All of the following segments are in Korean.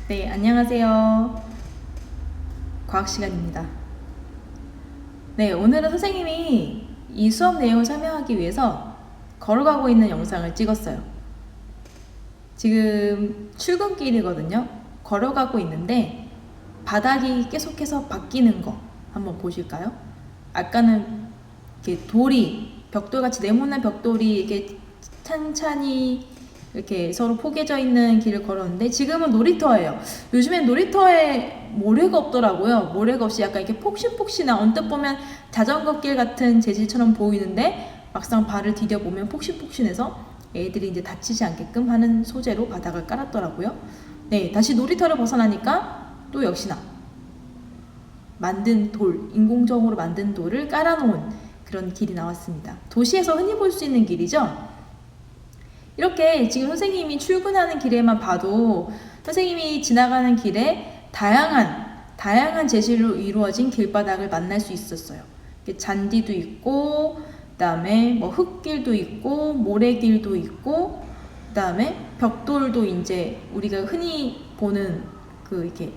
네, 안녕하세요. 과학 시간입니다. 네, 오늘은 선생님이 이 수업 내용을 설명하기 위해서 걸어가고 있는 영상을 찍었어요. 지금 출근길이거든요. 걸어가고 있는데 바닥이 계속해서 바뀌는 거 한번 보실까요? 아까는 이렇게 돌이 벽돌같이 네모난 벽돌이 이렇게 찬찬히 이렇게 서로 포개져 있는 길을 걸었는데 지금은 놀이터예요. 요즘엔 놀이터에 모래가 없더라고요. 모래가 없이 약간 이렇게 폭신폭신한, 언뜻 보면 자전거 길 같은 재질처럼 보이는데 막상 발을 디뎌보면 폭신폭신해서 애들이 이제 다치지 않게끔 하는 소재로 바닥을 깔았더라고요. 네, 다시 놀이터를 벗어나니까 또 역시나 만든 돌, 인공적으로 만든 돌을 깔아놓은 그런 길이 나왔습니다. 도시에서 흔히 볼 수 있는 길이죠. 이렇게 지금 선생님이 출근하는 길에만 봐도 선생님이 지나가는 길에 다양한 재질로 이루어진 길바닥을 만날 수 있었어요. 잔디도 있고, 그 다음에 뭐 흙길도 있고, 모래길도 있고, 그 다음에 벽돌도 이제 우리가 흔히 보는 그 이렇게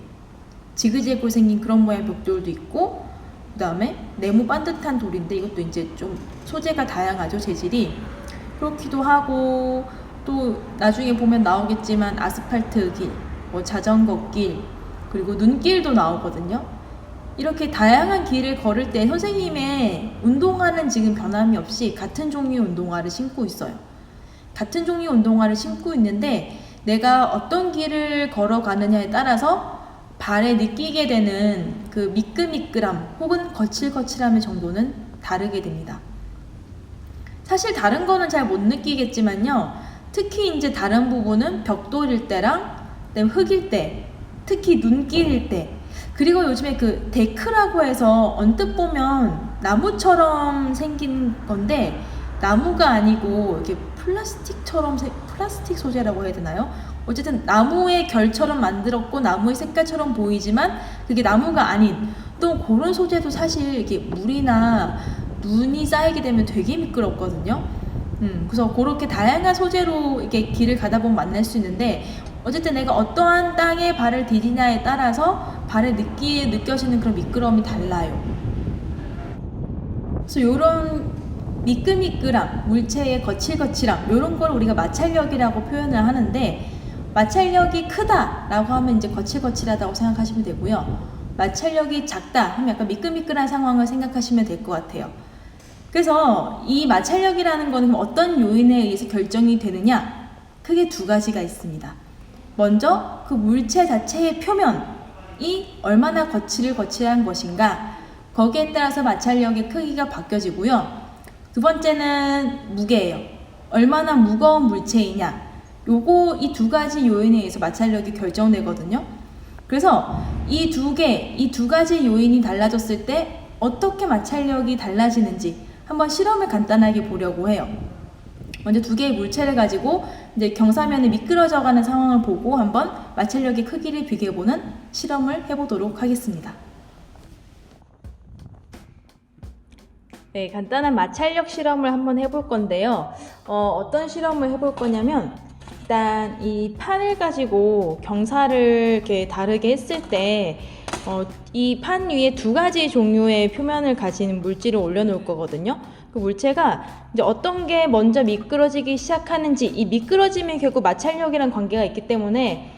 지그재그로 생긴 그런 모양의 벽돌도 있고, 그 다음에 네모 반듯한 돌인데 이것도 이제 좀 소재가 다양하죠, 재질이. 그렇기도 하고, 또 나중에 보면 나오겠지만 아스팔트 길, 뭐 자전거 길, 그리고 눈길도 나오거든요. 이렇게 다양한 길을 걸을 때 선생님의 운동화는 지금 변함이 없이 같은 종류의 운동화를 신고 있어요. 같은 종류의 운동화를 신고 있는데 내가 어떤 길을 걸어가느냐에 따라서 발에 느끼게 되는 그 미끌미끌함 혹은 거칠거칠함의 정도는 다르게 됩니다. 사실 다른 거는 잘 못 느끼겠지만요. 특히 이제 다른 부분은 벽돌일 때랑 그다음에 흙일 때, 특히 눈길일 때, 그리고 요즘에 그 데크라고 해서 언뜻 보면 나무처럼 생긴 건데 나무가 아니고 이렇게 플라스틱 소재라고 해야 되나요? 어쨌든 나무의 결처럼 만들었고 나무의 색깔처럼 보이지만 그게 나무가 아닌 또 그런 소재도 사실 이렇게 물이나 눈이 쌓이게 되면 되게 미끄럽거든요. 그래서 그렇게 다양한 소재로 이렇게 길을 가다 보면 만날 수 있는데 어쨌든 내가 어떠한 땅에 발을 디디냐에 따라서 발에 느껴지는 그런 미끄러움이 달라요. 그래서 이런 미끌미끌함, 물체의 거칠거칠함 이런 걸 우리가 마찰력이라고 표현을 하는데 마찰력이 크다라고 하면 이제 거칠거칠하다고 생각하시면 되고요. 마찰력이 작다 하면 약간 미끌미끌한 상황을 생각하시면 될 것 같아요. 그래서 이 마찰력이라는 거는 어떤 요인에 의해서 결정이 되느냐? 크게 두 가지가 있습니다. 먼저 그 물체 자체의 표면이 얼마나 거칠한 것인가 거기에 따라서 마찰력의 크기가 바뀌어지고요. 두 번째는 무게예요. 얼마나 무거운 물체이냐 이 두 가지 요인에 의해서 마찰력이 결정되거든요. 그래서 이 두 가지 요인이 달라졌을 때 어떻게 마찰력이 달라지는지 한번 실험을 간단하게 보려고 해요. 먼저 두 개의 물체를 가지고 이제 경사면에 미끄러져가는 상황을 보고 한번 마찰력의 크기를 비교해보는 실험을 해보도록 하겠습니다. 네, 간단한 마찰력 실험을 한번 해볼 건데요. 어떤 실험을 해볼 거냐면 일단 이 판을 가지고 경사를 이렇게 다르게 했을 때 이 판 위에 두 가지 종류의 표면을 가진 물질을 올려놓을 거거든요. 그 물체가 이제 어떤 게 먼저 미끄러지기 시작하는지 이 미끄러짐에 결국 마찰력이란 관계가 있기 때문에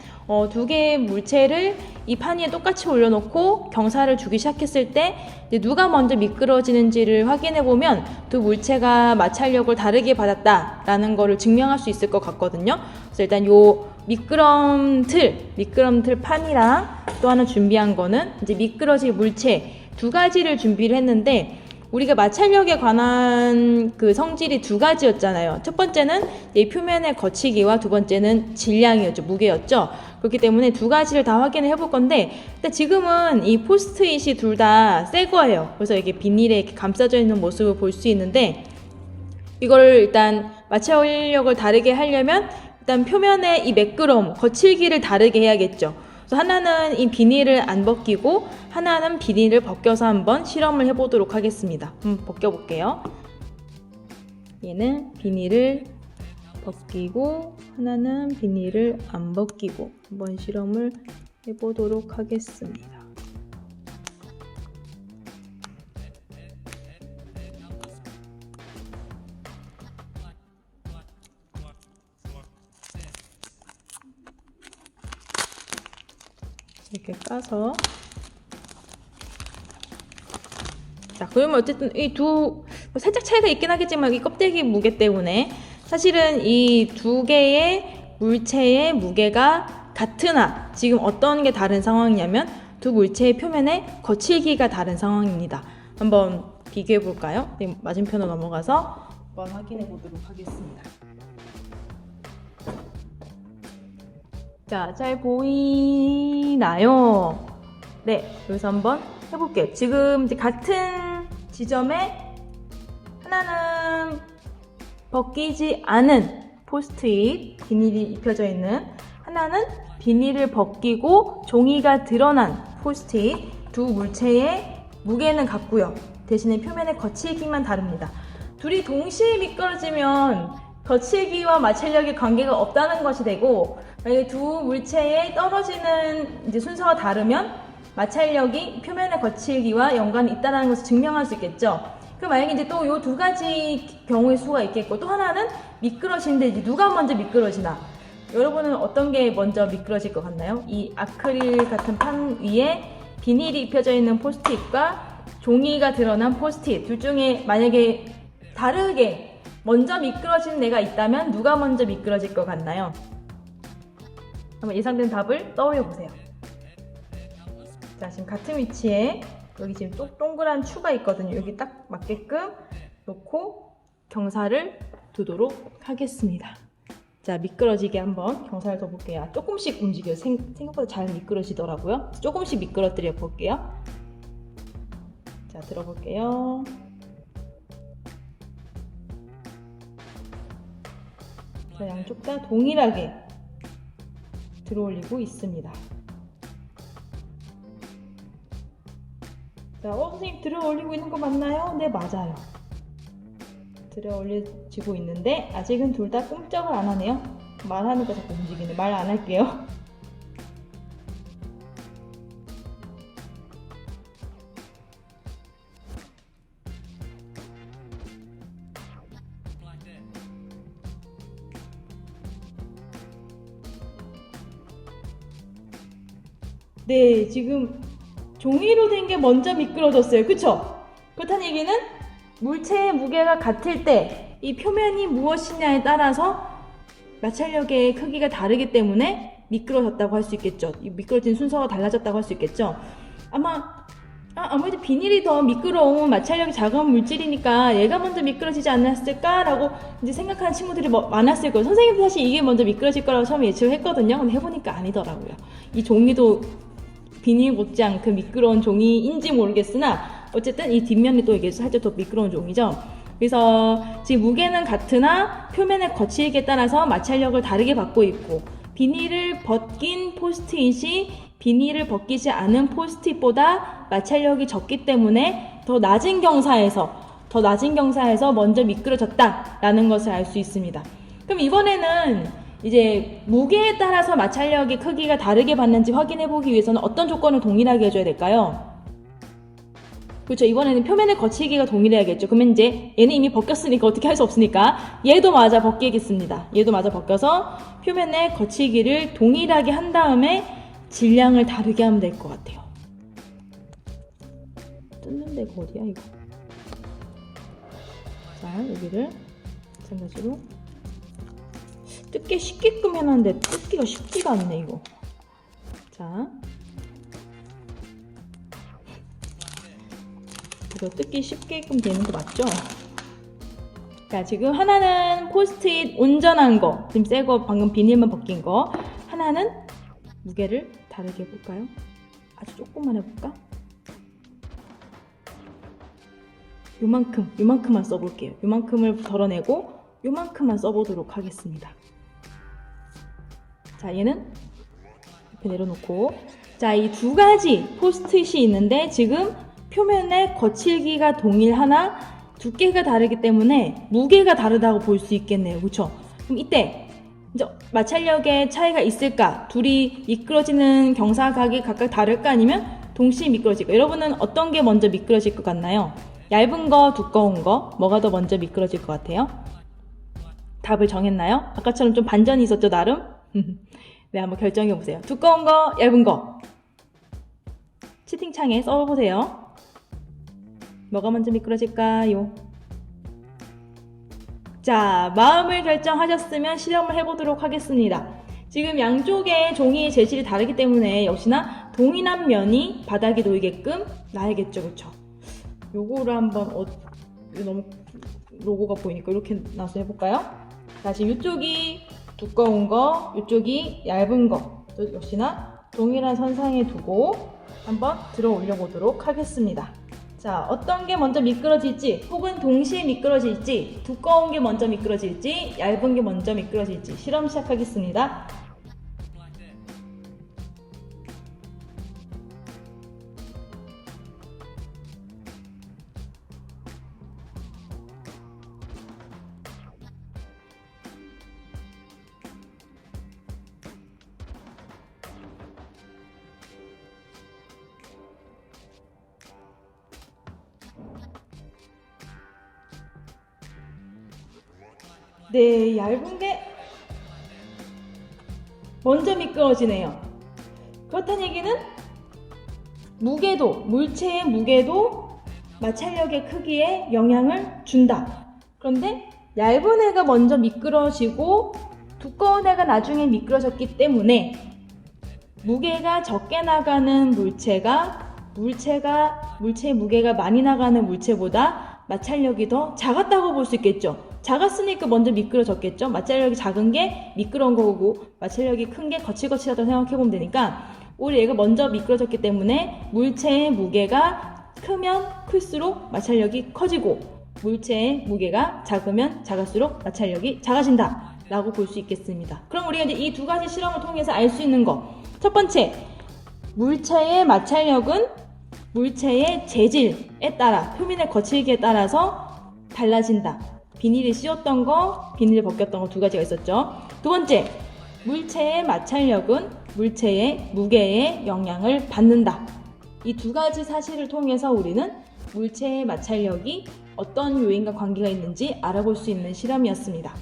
두 개의 물체를 이 판 위에 똑같이 올려놓고 경사를 주기 시작했을 때 이제 누가 먼저 미끄러지는지를 확인해 보면 두 물체가 마찰력을 다르게 받았다라는 거를 증명할 수 있을 것 같거든요. 그래서 일단 요 미끄럼 틀 판이랑 또 하나 준비한 거는 이제 미끄러질 물체 두 가지를 준비를 했는데 우리가 마찰력에 관한 그 성질이 두 가지였잖아요. 첫 번째는 이 표면의 거치기와 두 번째는 질량이었죠. 무게였죠. 그렇기 때문에 두 가지를 다 확인을 해볼 건데 근데 지금은 이 포스트잇이 둘 다 새 거예요. 그래서 이게 비닐에 이렇게 감싸져 있는 모습을 볼 수 있는데 이걸 일단 마찰력을 다르게 하려면 일단 표면의 이 매끄러움, 거칠기를 다르게 해야겠죠. 그래서 하나는 이 비닐을 안 벗기고 하나는 비닐을 벗겨서 한번 실험을 해보도록 하겠습니다. 벗겨볼게요. 얘는 비닐을 벗기고 하나는 비닐을 안 벗기고 한번 실험을 해보도록 하겠습니다. 이렇게 까서, 자, 그러면 어쨌든 이 살짝 차이가 있긴 하겠지만 이 껍데기 무게 때문에 사실은 이 두 개의 물체의 무게가 같으나 지금 어떤 게 다른 상황이냐면 두 물체의 표면의 거칠기가 다른 상황입니다. 한번 비교해 볼까요? 맞은편으로 넘어가서 한번 확인해 보도록 하겠습니다. 자, 잘 보이나요? 네, 여기서 한번 해볼게요. 지금 이제 같은 지점에 하나는 벗기지 않은 포스트잇 비닐이 입혀져 있는, 하나는 비닐을 벗기고 종이가 드러난 포스트잇. 두 물체의 무게는 같고요. 대신에 표면의 거칠기만 다릅니다. 둘이 동시에 미끄러지면 거칠기와 마찰력의 관계가 없다는 것이 되고, 만약에 두 물체의 떨어지는 이제 순서가 다르면 마찰력이 표면의 거칠기와 연관이 있다는 것을 증명할 수 있겠죠. 그럼 만약에 이제 또 이 두 가지 경우의 수가 있겠고, 또 하나는 미끄러지는데 이제 누가 먼저 미끄러지나? 여러분은 어떤 게 먼저 미끄러질 것 같나요? 이 아크릴 같은 판 위에 비닐이 입혀져 있는 포스트잇과 종이가 드러난 포스트잇 둘 중에 만약에 다르게 먼저 미끄러진 애가 있다면 누가 먼저 미끄러질 것 같나요? 한번 예상된 답을 떠올려 보세요. 자, 지금 같은 위치에 여기 지금 동그란 추가 있거든요. 여기 딱 맞게끔 놓고 경사를 두도록 하겠습니다. 자, 미끄러지게 한번 경사를 둬 볼게요. 조금씩 움직여요. 생각보다 잘 미끄러지더라고요. 조금씩 미끄러뜨려 볼게요. 자, 들어볼게요. 자, 양쪽 다 동일하게 들어올리고 있습니다. 자, 선생님 들어올리고 있는 거 맞나요? 네, 맞아요. 들어올려지고 있는데 아직은 둘 다 꼼짝을 안 하네요. 말하는 거 자꾸 움직이네. 말 안 할게요. 네, 지금 종이로 된 게 먼저 미끄러졌어요. 그쵸? 그렇다는 얘기는 물체의 무게가 같을 때 이 표면이 무엇이냐에 따라서 마찰력의 크기가 다르기 때문에 미끄러졌다고 할 수 있겠죠. 이 미끄러진 순서가 달라졌다고 할 수 있겠죠. 아무래도 비닐이 더 미끄러운 마찰력이 작은 물질이니까 얘가 먼저 미끄러지지 않았을까라고 이제 생각하는 친구들이 많았을 거예요. 선생님도 사실 이게 먼저 미끄러질 거라고 처음에 예측을 했거든요. 근데 해보니까 아니더라고요. 이 종이도 비닐 못지않게 미끄러운 종이인지 모르겠으나 어쨌든 이 뒷면이 또 이게 살짝 더 미끄러운 종이죠. 그래서 지금 무게는 같으나 표면의 거칠기에 따라서 마찰력을 다르게 받고 있고, 비닐을 벗긴 포스트잇이 비닐을 벗기지 않은 포스트잇보다 마찰력이 적기 때문에 더 낮은 경사에서 먼저 미끄러졌다라는 것을 알 수 있습니다. 그럼 이번에는 이제 무게에 따라서 마찰력의 크기가 다르게 받는지 확인해 보기 위해서는 어떤 조건을 동일하게 해줘야 될까요? 그렇죠. 이번에는 표면의 거칠기가 동일해야겠죠. 그러면 이제 얘는 이미 벗겼으니까 어떻게 할 수 없으니까 얘도 마저 벗기겠습니다. 얘도 마저 벗겨서 표면의 거칠기를 동일하게 한 다음에 질량을 다르게 하면 될 것 같아요. 뜯는 데가 어디야 이거? 자, 여기를 마찬가지로 뜯기 쉽게끔 해놨는데 뜯기가 쉽지가 않네 이거. 자, 이거 뜯기 쉽게끔 되는 거 맞죠? 자, 지금 하나는 포스트잇 온전한 거, 지금 새 거 방금 비닐만 벗긴 거, 하나는 무게를 다르게 해볼까요? 아주 조금만 해볼까? 요만큼만 써볼게요. 요만큼을 덜어내고 요만큼만 써보도록 하겠습니다. 자, 얘는 이렇게 내려놓고, 자, 이 두 가지 포스트잇이 있는데 지금 표면의 거칠기가 동일하나 두께가 다르기 때문에 무게가 다르다고 볼 수 있겠네요. 그렇죠? 그럼 이때 이제 마찰력에 차이가 있을까? 둘이 미끄러지는 경사각이 각각 다를까? 아니면 동시에 미끄러질까? 여러분은 어떤 게 먼저 미끄러질 것 같나요? 얇은 거, 두꺼운 거, 뭐가 더 먼저 미끄러질 것 같아요? 답을 정했나요? 아까처럼 좀 반전이 있었죠, 나름? 네, 한번 결정해보세요. 두꺼운 거, 얇은 거. 채팅창에 써보세요. 뭐가 먼저 미끄러질까요? 자, 마음을 결정하셨으면 실험을 해보도록 하겠습니다. 지금 양쪽의 종이의 재질이 다르기 때문에 역시나 동일한 면이 바닥에 놓이게끔 놔야겠죠, 그쵸? 요거를 한번 너무 로고가 보이니까 이렇게 놔서 해볼까요? 다시 이쪽이 두꺼운 거, 이쪽이 얇은 거 역시나 동일한 선상에 두고 한번 들어 올려보도록 하겠습니다. 자, 어떤 게 먼저 미끄러질지 혹은 동시에 미끄러질지, 두꺼운 게 먼저 미끄러질지 얇은 게 먼저 미끄러질지 실험 시작하겠습니다. 네, 얇은 게 먼저 미끄러지네요. 그렇다는 얘기는 물체의 무게도 마찰력의 크기에 영향을 준다. 그런데 얇은 애가 먼저 미끄러지고 두꺼운 애가 나중에 미끄러졌기 때문에 무게가 적게 나가는 물체의 무게가 많이 나가는 물체보다 마찰력이 더 작았다고 볼 수 있겠죠. 작았으니까 먼저 미끄러졌겠죠. 마찰력이 작은 게 미끄러운 거고 마찰력이 큰 게 거칠거칠하다고 생각해보면 되니까 우리 얘가 먼저 미끄러졌기 때문에 물체의 무게가 크면 클수록 마찰력이 커지고 물체의 무게가 작으면 작을수록 마찰력이 작아진다 라고 볼 수 있겠습니다. 그럼 우리가 이제 이 두 가지 실험을 통해서 알 수 있는 거, 첫 번째, 물체의 마찰력은 물체의 재질에 따라, 표면의 거칠기에 따라서 달라진다. 비닐이 씌웠던 거, 비닐을 벗겼던 거 두 가지가 있었죠. 두 번째, 물체의 마찰력은 물체의 무게에 영향을 받는다. 이 두 가지 사실을 통해서 우리는 물체의 마찰력이 어떤 요인과 관계가 있는지 알아볼 수 있는 실험이었습니다.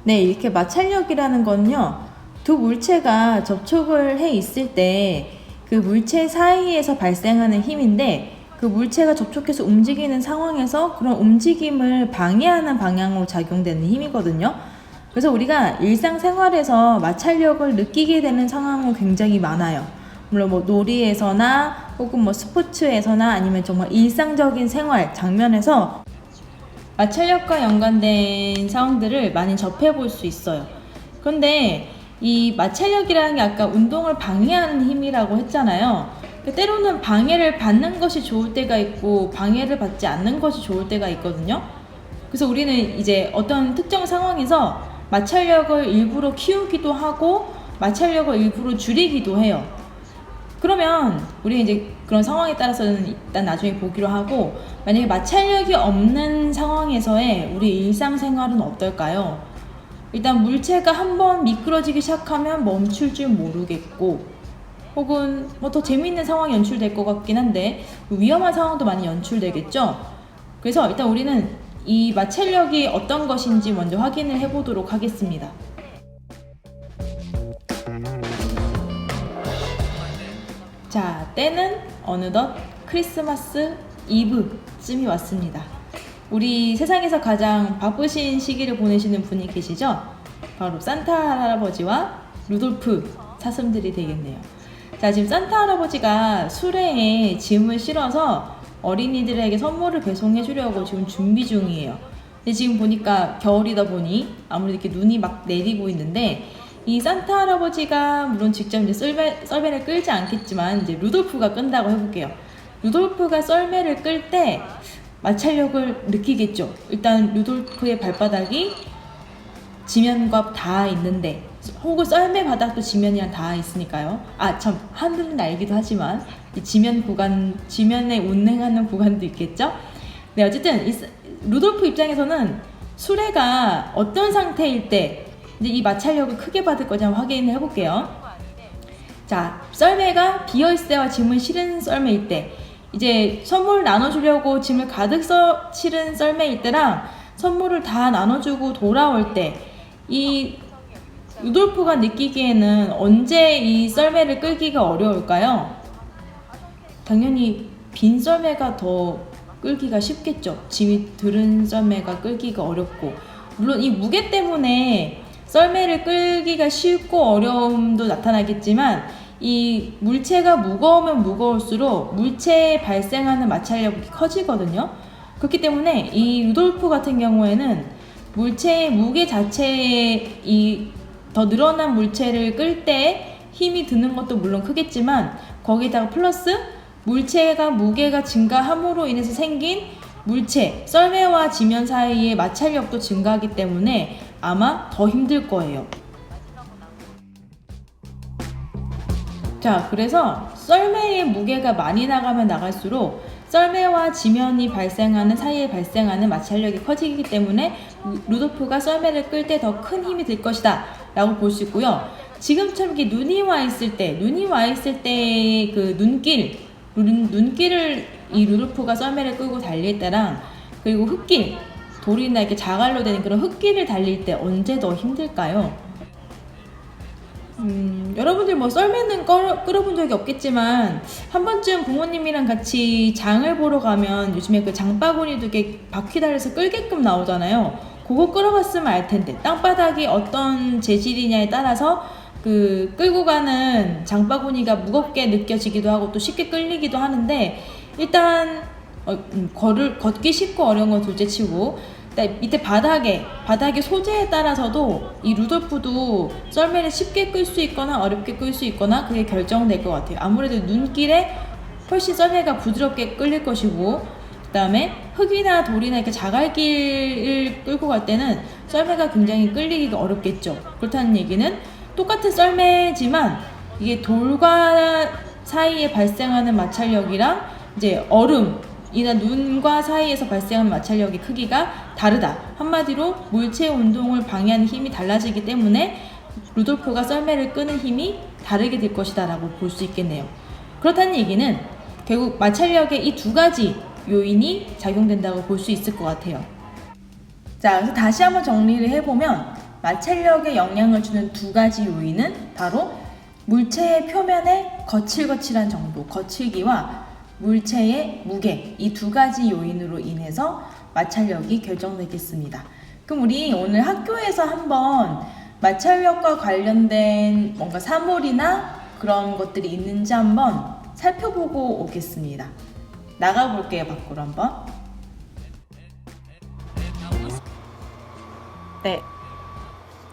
네, 이렇게 마찰력이라는 건요, 두 물체가 접촉을 해 있을 때 그 물체 사이에서 발생하는 힘인데, 그 물체가 접촉해서 움직이는 상황에서 그런 움직임을 방해하는 방향으로 작용되는 힘이거든요. 그래서 우리가 일상생활에서 마찰력을 느끼게 되는 상황은 굉장히 많아요. 물론 뭐 놀이에서나 혹은 뭐 스포츠에서나 아니면 정말 일상적인 생활 장면에서 마찰력과 연관된 상황들을 많이 접해볼 수 있어요. 그런데 이 마찰력이라는 게 아까 운동을 방해하는 힘이라고 했잖아요. 때로는 방해를 받는 것이 좋을 때가 있고 방해를 받지 않는 것이 좋을 때가 있거든요. 그래서 우리는 이제 어떤 특정 상황에서 마찰력을 일부러 키우기도 하고 마찰력을 일부러 줄이기도 해요. 그러면 우리 이제 그런 상황에 따라서는 일단 나중에 보기로 하고, 만약에 마찰력이 없는 상황에서의 우리 일상생활은 어떨까요? 일단 물체가 한번 미끄러지기 시작하면 멈출 줄 모르겠고, 혹은 뭐 더 재미있는 상황이 연출될 것 같긴 한데 위험한 상황도 많이 연출되겠죠. 그래서 일단 우리는 이 마찰력이 어떤 것인지 먼저 확인을 해보도록 하겠습니다. 자, 때는 어느덧 크리스마스 이브쯤이 왔습니다. 우리 세상에서 가장 바쁘신 시기를 보내시는 분이 계시죠? 바로 산타 할아버지와 루돌프 사슴들이 되겠네요. 자, 지금 산타 할아버지가 수레에 짐을 실어서 어린이들에게 선물을 배송해 주려고 지금 준비 중이에요. 근데 지금 보니까 겨울이다 보니 아무래도 이렇게 눈이 막 내리고 있는데, 이 산타 할아버지가 물론 직접 이제 썰매를 끌지 않겠지만 이제 루돌프가 끈다고 해볼게요. 루돌프가 썰매를 끌 때 마찰력을 느끼겠죠. 일단 루돌프의 발바닥이 지면과 닿아 있는데, 혹은 썰매 바닥도 지면이랑 닿아 있으니까요. 아, 참, 하늘은 날기도 하지만 지면에 운행하는 구간도 있겠죠. 네, 어쨌든 루돌프 입장에서는 수레가 어떤 상태일 때 이제 이 마찰력을 크게 받을 건지 한번 확인을 해볼게요. 자, 썰매가 비어있을 때와 짐을 실은 썰매일 때, 이제 선물 나눠주려고 짐을 가득 실은 썰매일 때랑 선물을 다 나눠주고 돌아올 때, 이 루돌프가 느끼기에는 언제 이 썰매를 끌기가 어려울까요? 당연히 빈 썰매가 더 끌기가 쉽겠죠. 짐이 들은 썰매가 끌기가 어렵고, 물론 이 무게 때문에 썰매를 끌기가 쉽고 어려움도 나타나겠지만, 이 물체가 무거우면 무거울수록 물체에 발생하는 마찰력이 커지거든요. 그렇기 때문에 이 루돌프 같은 경우에는 물체의 무게 자체에 이 더 늘어난 물체를 끌 때 힘이 드는 것도 물론 크겠지만, 거기다가 플러스 물체가 무게가 증가함으로 인해서 생긴 물체, 썰매와 지면 사이의 마찰력도 증가하기 때문에 아마 더 힘들 거예요. 자, 그래서 썰매의 무게가 많이 나가면 나갈수록 썰매와 지면이 사이에 발생하는 마찰력이 커지기 때문에 루돌프가 썰매를 끌 때 더 큰 힘이 들 것이다 라고 볼 수 있고요. 지금처럼 이렇게 눈이 와 있을 때 그 눈길을 이 루돌프가 썰매를 끌고 달릴 때랑, 그리고 흙길, 돌이나 이렇게 자갈로 되는 그런 흙길을 달릴 때 언제 더 힘들까요? 여러분들 뭐 썰매는 끌어본 적이 없겠지만 한 번쯤 부모님이랑 같이 장을 보러 가면 요즘에 그 장바구니도 이렇게 바퀴 달려서 끌게끔 나오잖아요. 그거 끌어봤으면 알 텐데, 땅바닥이 어떤 재질이냐에 따라서 그 끌고 가는 장바구니가 무겁게 느껴지기도 하고 또 쉽게 끌리기도 하는데, 일단 걷기 쉽고 어려운 건 둘째치고, 밑에 바닥의 소재에 따라서도 이 루돌프도 썰매를 쉽게 끌 수 있거나 어렵게 끌 수 있거나 그게 결정될 것 같아요. 아무래도 눈길에 훨씬 썰매가 부드럽게 끌릴 것이고, 그 다음에 흙이나 돌이나 이렇게 자갈길을 끌고 갈 때는 썰매가 굉장히 끌리기가 어렵겠죠. 그렇다는 얘기는 똑같은 썰매지만 이게 돌과 사이에 발생하는 마찰력이랑 이제 얼음이나 눈과 사이에서 발생하는 마찰력의 크기가 다르다. 한마디로 물체 운동을 방해하는 힘이 달라지기 때문에 루돌프가 썰매를 끄는 힘이 다르게 될 것이다 라고 볼 수 있겠네요. 그렇다는 얘기는 결국 마찰력의 이 두 가지 요인이 작용된다고 볼 수 있을 것 같아요. 자, 그래서 다시 한번 정리를 해보면 마찰력에 영향을 주는 두 가지 요인은 바로 물체의 표면의 거칠거칠한 정도, 거칠기와 물체의 무게, 이 두 가지 요인으로 인해서 마찰력이 결정되겠습니다. 그럼 우리 오늘 학교에서 한번 마찰력과 관련된 뭔가 사물이나 그런 것들이 있는지 한번 살펴보고 오겠습니다. 나가볼게요, 밖으로 한번. 네.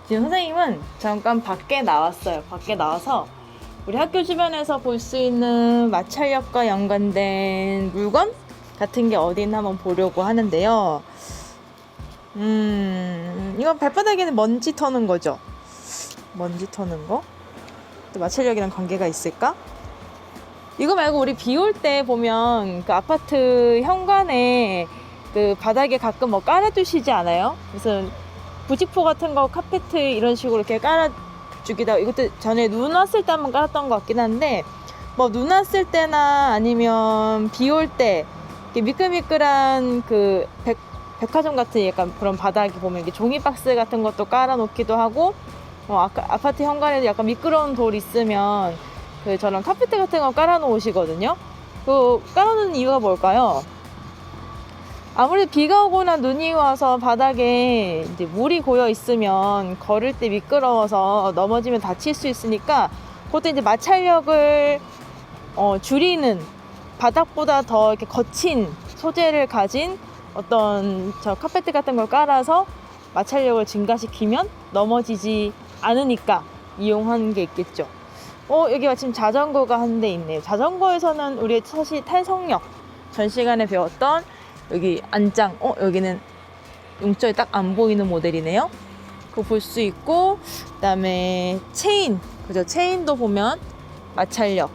지금 선생님은 잠깐 밖에 나왔어요. 밖에 나와서 우리 학교 주변에서 볼 수 있는 마찰력과 연관된 물건 같은 게 어디 있나 한번 보려고 하는데요. 이건 발바닥에는 먼지 터는 거죠. 먼지 터는 거? 또 마찰력이랑 관계가 있을까? 이거 말고 우리 비 올 때 보면 그 아파트 현관에 그 바닥에 가끔 뭐 깔아두시지 않아요? 무슨 부직포 같은 거, 카페트 이런 식으로 이렇게 깔아주기도 하고, 이것도 전에 눈 왔을 때 한번 깔았던 것 같긴 한데, 뭐 눈 왔을 때나 아니면 비 올 때 이렇게 미끌미끌한 그 백화점 같은 약간 그런 바닥에 보면 이렇게 종이 박스 같은 것도 깔아놓기도 하고, 아파트 현관에도 약간 미끄러운 돌 있으면 그 저런 카페트 같은 거 깔아놓으시거든요. 그 깔아놓는 이유가 뭘까요? 아무래도 비가 오거나 눈이 와서 바닥에 이제 물이 고여 있으면 걸을 때 미끄러워서 넘어지면 다칠 수 있으니까, 그것도 이제 마찰력을 줄이는, 바닥보다 더 이렇게 거친 소재를 가진 어떤 저 카페트 같은 걸 깔아서 마찰력을 증가시키면 넘어지지 않으니까 이용하는 게 있겠죠. 여기 마침 자전거가 한 대 있네요. 자전거에서는 우리 사실 탈속력, 전 시간에 배웠던 여기 안장, 여기는 용절이 딱 안 보이는 모델이네요. 그거 볼 수 있고, 그 다음에 체인, 그죠? 체인도 보면 마찰력,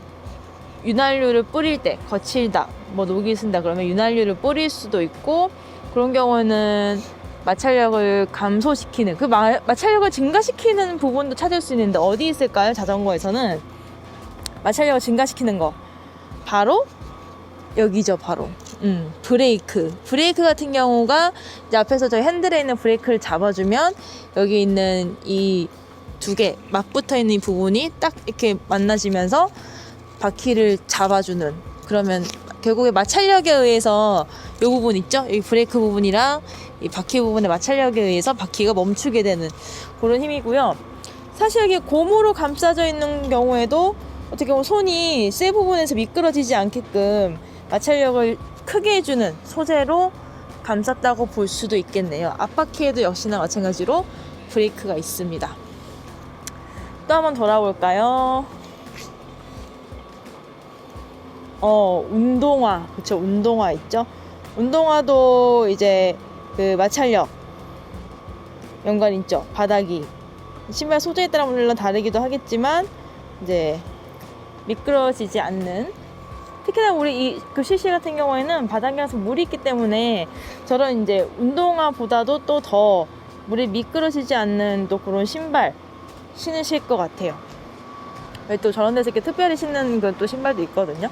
윤활유를 뿌릴 때 거칠다, 뭐 녹이 쓴다 그러면 윤활유를 뿌릴 수도 있고, 그런 경우는 마찰력을 감소시키는, 그 마찰력을 증가시키는 부분도 찾을 수 있는데 어디 있을까요? 자전거에서는 마찰력을 증가시키는 거 바로 여기죠. 바로 브레이크 같은 경우가 이제 앞에서 저희 핸들에 있는 브레이크를 잡아주면 여기 있는 이 두 개 맞붙어 있는 이 부분이 딱 이렇게 만나지면서 바퀴를 잡아주는, 그러면 결국에 마찰력에 의해서 이 부분 있죠? 이 브레이크 부분이랑 이 바퀴 부분의 마찰력에 의해서 바퀴가 멈추게 되는 그런 힘이고요. 사실 여기 고무로 감싸져 있는 경우에도 어떻게 보면 손이 쇠 부분에서 미끄러지지 않게끔 마찰력을 크게 해주는 소재로 감쌌다고 볼 수도 있겠네요. 앞바퀴에도 역시나 마찬가지로 브레이크가 있습니다. 또 한번 돌아볼까요? 운동화. 그쵸, 운동화 있죠? 운동화도 이제 그 마찰력 연관 있죠. 바닥이 신발 소재에 따라 물론 다르기도 하겠지만 이제 미끄러지지 않는, 특히나 우리 이 CC 같은 경우에는 바닥에서 물이 있기 때문에 저런 이제 운동화보다도 또 더 물에 미끄러지지 않는 또 그런 신발 신으실 것 같아요. 또 저런 데서 이렇게 특별히 신는 그 또 신발도 있거든요.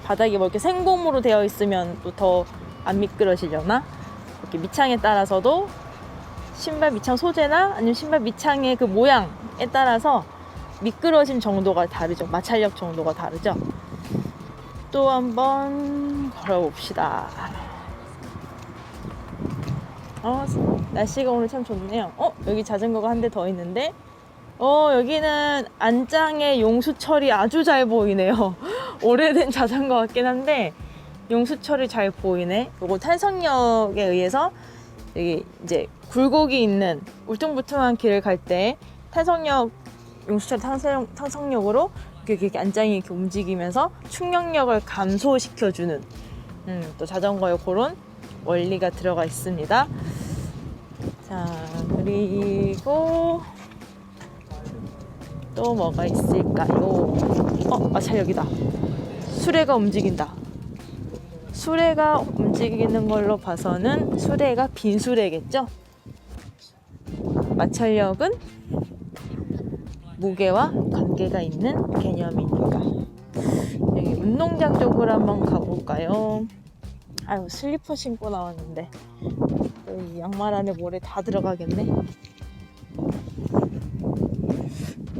바닥이 뭐 이렇게 생고무로 되어 있으면 또 더 안 미끄러지려나? 이렇게 밑창에 따라서도 신발 밑창 소재나 아니면 신발 밑창의 그 모양에 따라서 미끄러짐 정도가 다르죠. 마찰력 정도가 다르죠. 또 한번 걸어봅시다. 날씨가 오늘 참 좋네요. 여기 자전거가 한 대 더 있는데, 여기는 안장의 용수철이 아주 잘 보이네요. 오래된 자전거 같긴 한데 용수철이 잘 보이네. 요거 탄성력에 의해서 여기 이제 굴곡이 있는 울퉁불퉁한 길을 갈 때 탄성력, 용수철 탄성력으로 이렇게 안장이 이렇게 움직이면서 충격력을 감소시켜주는 또 자전거에 그런 원리가 들어가 있습니다. 자, 그리고 또 뭐가 있을까요? 마찰력이다. 수레가 움직인다. 수레가 움직이는 걸로 봐서는 수레가 빈 수레겠죠? 마찰력은 무게와 관계가 있는 개념이니까. 여기 운동장 쪽으로 한번 가볼까요? 아유, 슬리퍼 신고 나왔는데 여기 양말 안에 모래 다 들어가겠네.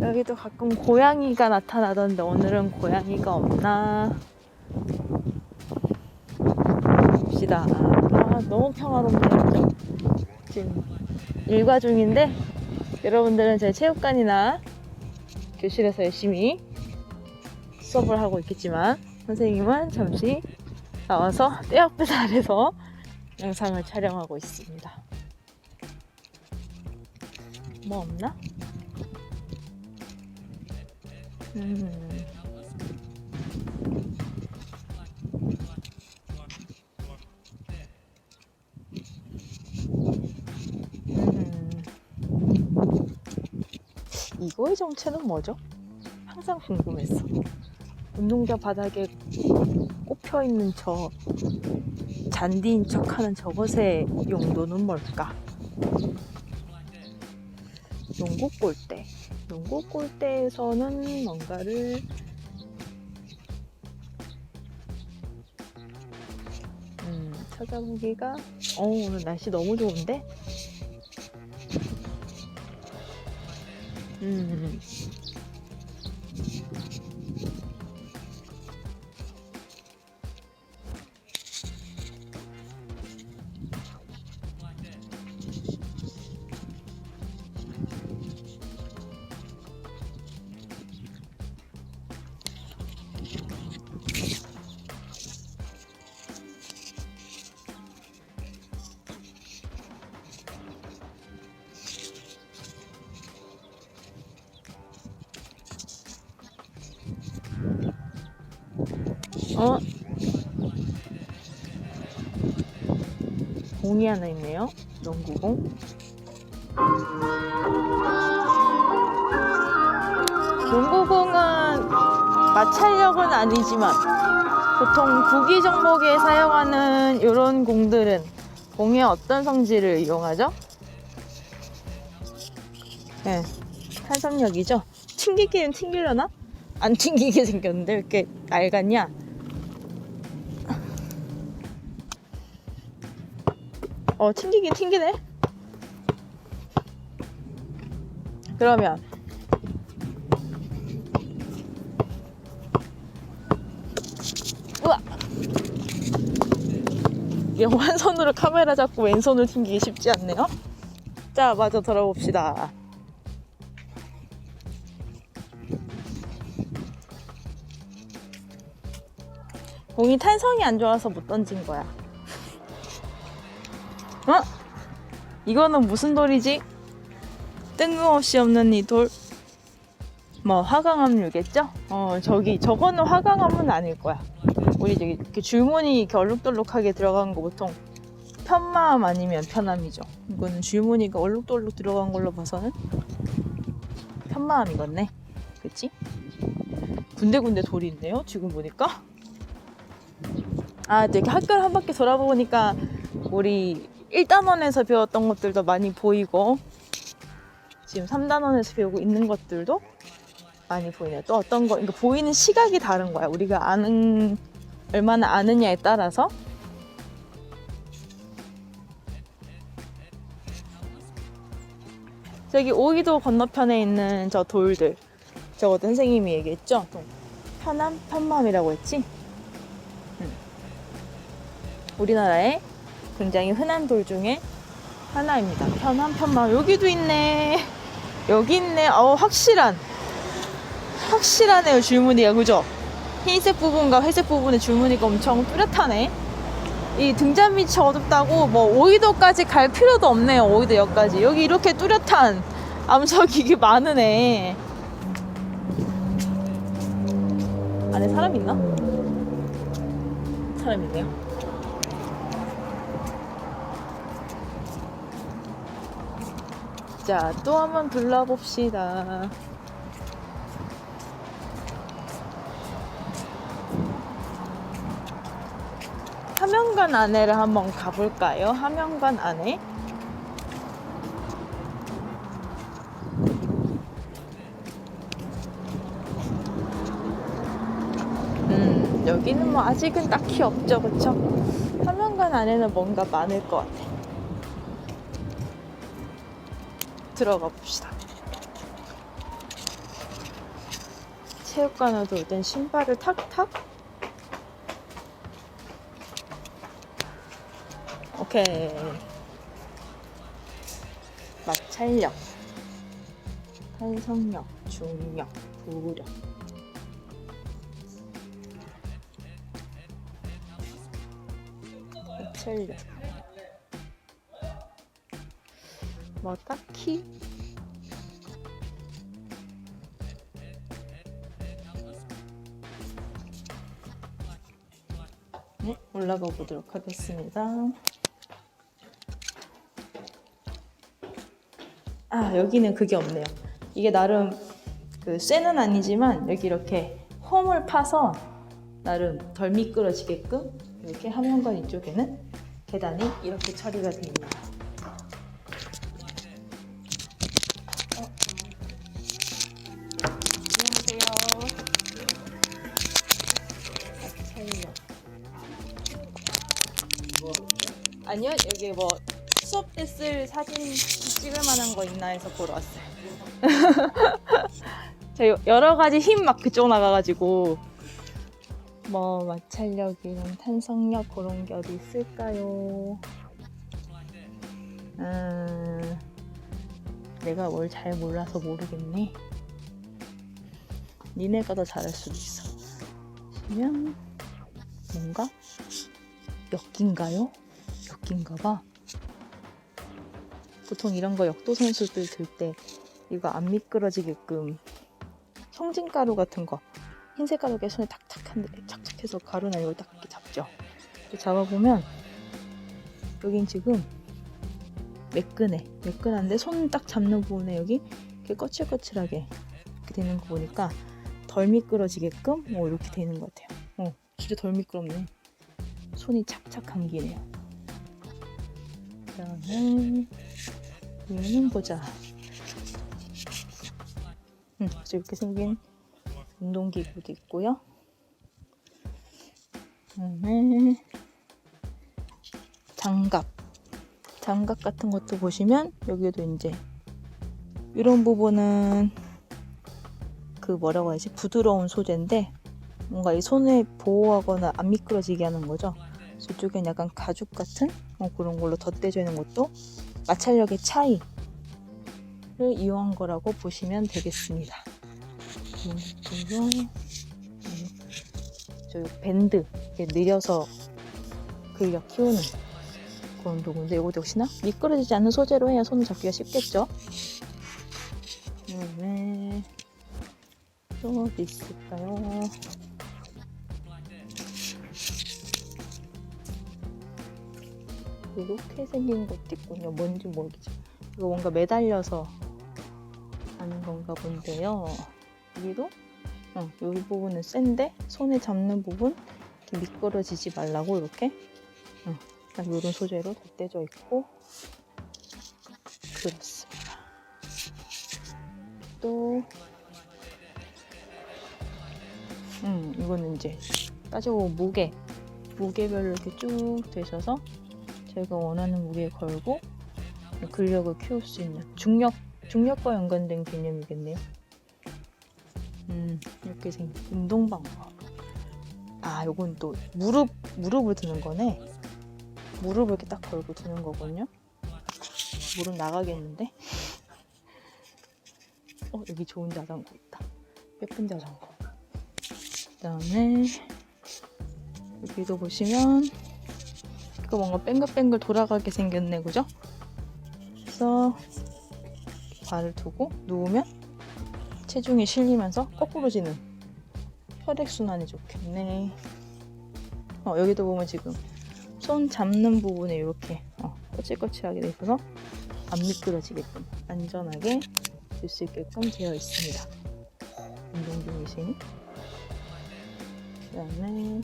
여기도 가끔 고양이가 나타나던데 오늘은 고양이가 없나 봅시다. 너무 평화롭네요. 지금 일과 중인데 여러분들은 제 체육관이나 교실에서 열심히 수업을 하고 있겠지만 선생님은 잠시 나와서 떼약볕 아래서 영상을 촬영하고 있습니다. 뭐 없나? 이거의 정체는 뭐죠? 항상 궁금했어. 운동장 바닥에 꼽혀있는 저 잔디인 척하는 저것의 용도는 뭘까? 농구골대에서는 뭔가를 찾아보기가 오늘 날씨 너무 좋은데? 공이 하나 있네요. 농구공. 농구공은 마찰력은 아니지만 보통 구기 종목에 사용하는 이런 공들은 공의 어떤 성질을 이용하죠? 네, 탄성력이죠. 튕기기는 튕기려나? 안 튕기게 생겼는데 왜 이렇게 낡았냐? 튕기긴 튕기네. 그러면 우와! 이게 한 손으로 카메라 잡고 왼손으로 튕기기 쉽지 않네요. 자, 마저 돌아봅시다. 공이 탄성이 안 좋아서 못 던진 거야. 이거는 무슨 돌이지? 뜬금없이 없는 이 돌. 뭐 화강암류겠죠? 저거는 화강암은 아닐 거야. 우리 저기 이렇게 줄무늬 이렇게 얼룩덜룩하게 들어간 거 보통 편마암 아니면 편암이죠. 이거는 줄무늬가 얼룩덜룩 들어간 걸로 봐서는 편마암이겠네. 그치? 군데군데 돌이 있네요. 지금 보니까. 이렇게 학교를 한 바퀴 돌아보니까 우리 1단원에서 배웠던 것들도 많이 보이고 지금 3단원에서 배우고 있는 것들도 많이 보이네요. 또 어떤 거, 그러니까 보이는 시각이 다른 거야. 우리가 얼마나 아느냐에 따라서. 저기 오이도 건너편에 있는 저 돌들, 저것도 선생님이 얘기했죠? 편암, 편마암이라고 했지? 우리나라에 굉장히 흔한 돌 중에 하나입니다. 편암, 편마암. 여기도 있네. 여기 있네. 확실하네요. 줄무늬가. 그죠? 흰색 부분과 회색 부분의 줄무늬가 엄청 뚜렷하네. 이 등잔 밑이 어둡다고 뭐 오이도까지 갈 필요도 없네요. 오이도역까지. 여기 이렇게 뚜렷한 암석이 이게 많으네. 안에 사람 있나? 사람 있네요. 자, 또 한번 둘러봅시다. 하명관 안에를 한번 가볼까요? 하명관 안에. 여기는 뭐 아직은 딱히 없죠, 그쵸? 하명관 안에는 뭔가 많을 것 같아. 들어가 봅시다. 체육관에도 일단 신발을 탁탁. 오케이. 마찰력, 탄성력, 중력, 부력. 마찰력. 뭐 딱히 올라가 보도록 하겠습니다. 여기는 그게 없네요. 이게 나름 그 쇠는 아니지만 여기 이렇게 홈을 파서 나름 덜 미끄러지게끔 이렇게 하면관 이쪽에는 계단이 이렇게 처리가 되어 있네요. 아니요, 여기 뭐 수업 때 쓸 사진 찍을 만한 거 있나 해서 보러 왔어요. 제가 여러 가지 힘 막 그쪽 나가가지고 뭐 마찰력이랑 탄성력 그런 게 어디 있을까요? 내가 뭘 잘 몰라서 모르겠네. 니네가 더 잘할 수도 있어. 보시면 뭔가 역기인가요? 역기인가봐. 보통 이런 거 역도 선수들 들 때 이거 안 미끄러지게끔 송진가루 같은 거 흰색 가루에 손에 착착해서 가루나 이걸 딱 이렇게 잡죠. 이렇게 잡아보면 여긴 지금 매끈한데 손 딱 잡는 부분에 여기 이렇게 거칠거칠하게 이렇게 되는 거 보니까 덜 미끄러지게끔 이렇게 되는 것 같아요. 진짜 덜 미끄럽네. 손이 착착 감기네요. 그다음에 얘는 보자. 그래서 이렇게 생긴 운동기구도 있고요. 그다음에 장갑 같은 것도 보시면 여기도 이제 이런 부분은 그 뭐라고 해야지, 부드러운 소재인데 뭔가 이 손에 보호하거나 안 미끄러지게 하는 거죠. 이쪽엔 약간 가죽 같은 그런 걸로 덧대져 있는 것도 마찰력의 차이를 이용한 거라고 보시면 되겠습니다. 그리고 저 밴드 느려서 근력 키우는 그런 도구인데 이것도 역시나 미끄러지지 않는 소재로 해야 손을 잡기가 쉽겠죠. 또 어디 있을까요? 이렇게 생긴 것도 있군요. 뭔지 모르겠죠. 이거 뭔가 매달려서 하는 건가 본데요. 여기도 이 부분은 센데 손에 잡는 부분 이렇게 미끄러지지 말라고 이렇게 이런 소재로 덧대져 있고 그렇습니다. 또 이거는 이제 따지고 보면 무게별로 이렇게 쭉 되셔서 저희가 원하는 무게에 걸고 근력을 키울 수 있는 중력과 연관된 개념이겠네요. 이렇게 생긴 운동 방법. 요건 또 무릎을 드는 거네. 무릎을 이렇게 딱 걸고 드는 거군요. 무릎 나가겠는데? 여기 좋은 자전거 있다. 예쁜 자전거. 그 다음에 여기도 보시면 이거 뭔가 뱅글뱅글 돌아가게 생겼네, 그죠? 그래서 발을 두고 누우면 체중이 실리면서 거꾸로 지는 혈액순환이 좋겠네. 여기도 보면 지금 손 잡는 부분에 이렇게 거칠거칠하게 돼 있어서 안 미끄러지게끔 안전하게 들 수 있게끔 되어 있습니다. 운동 중이시니. 그 다음에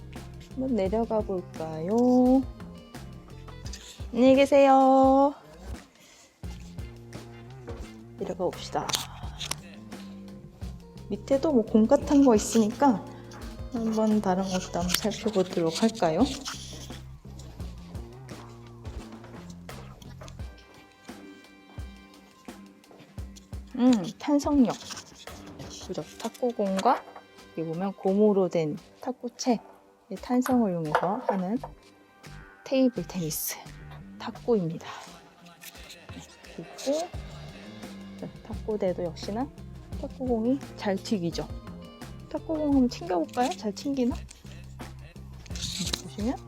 한번 내려가 볼까요? 안녕히 계세요. 내려가 봅시다. 밑에도 뭐 공 같은 거 있으니까 한번 다른 것도 한번 살펴보도록 할까요? 탄성력. 그죠? 탁구공과 여기 보면 고무로 된 탁구채의 탄성을 이용해서 하는 테이블 테니스 탁구입니다. 그리고 탁구대도 역시나 탁구공이 잘 튀기죠. 탁구공 한번 튕겨볼까요? 잘 튕기나? 보시면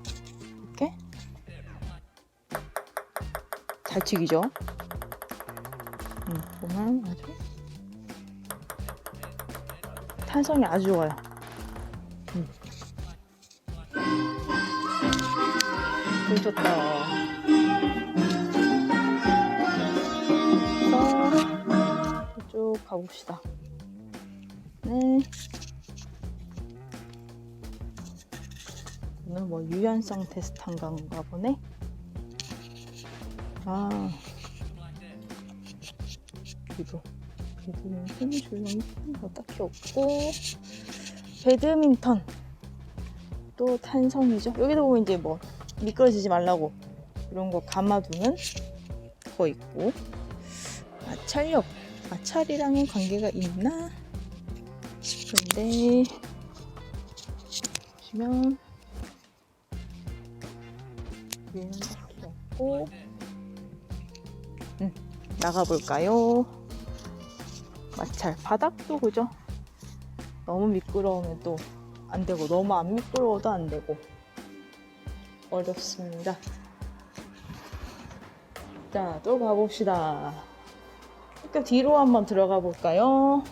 이렇게 잘 튀기죠. 보면 아주 탄성이 아주 좋아요. 되게 좋다. 그래서 쭉 가봅시다. 네. 오늘 뭐 유연성 테스트 한 건가 보네. 그리고 배드민턴 조용히 뭐 딱히 없고, 배드민턴 또 탄성이죠. 여기도 보면 이제 뭐 미끄러지지 말라고 이런 거 감아두는 거 있고, 마찰이랑은 관계가 있나 싶은데 보시면 얘는 딱히 없고, 나가볼까요? 마찰 바닥도 그죠? 너무 미끄러우면 또 안 되고, 너무 안 미끄러워도 안 되고 어렵습니다. 자, 또 가봅시다. 그러니까 뒤로 한번 들어가 볼까요?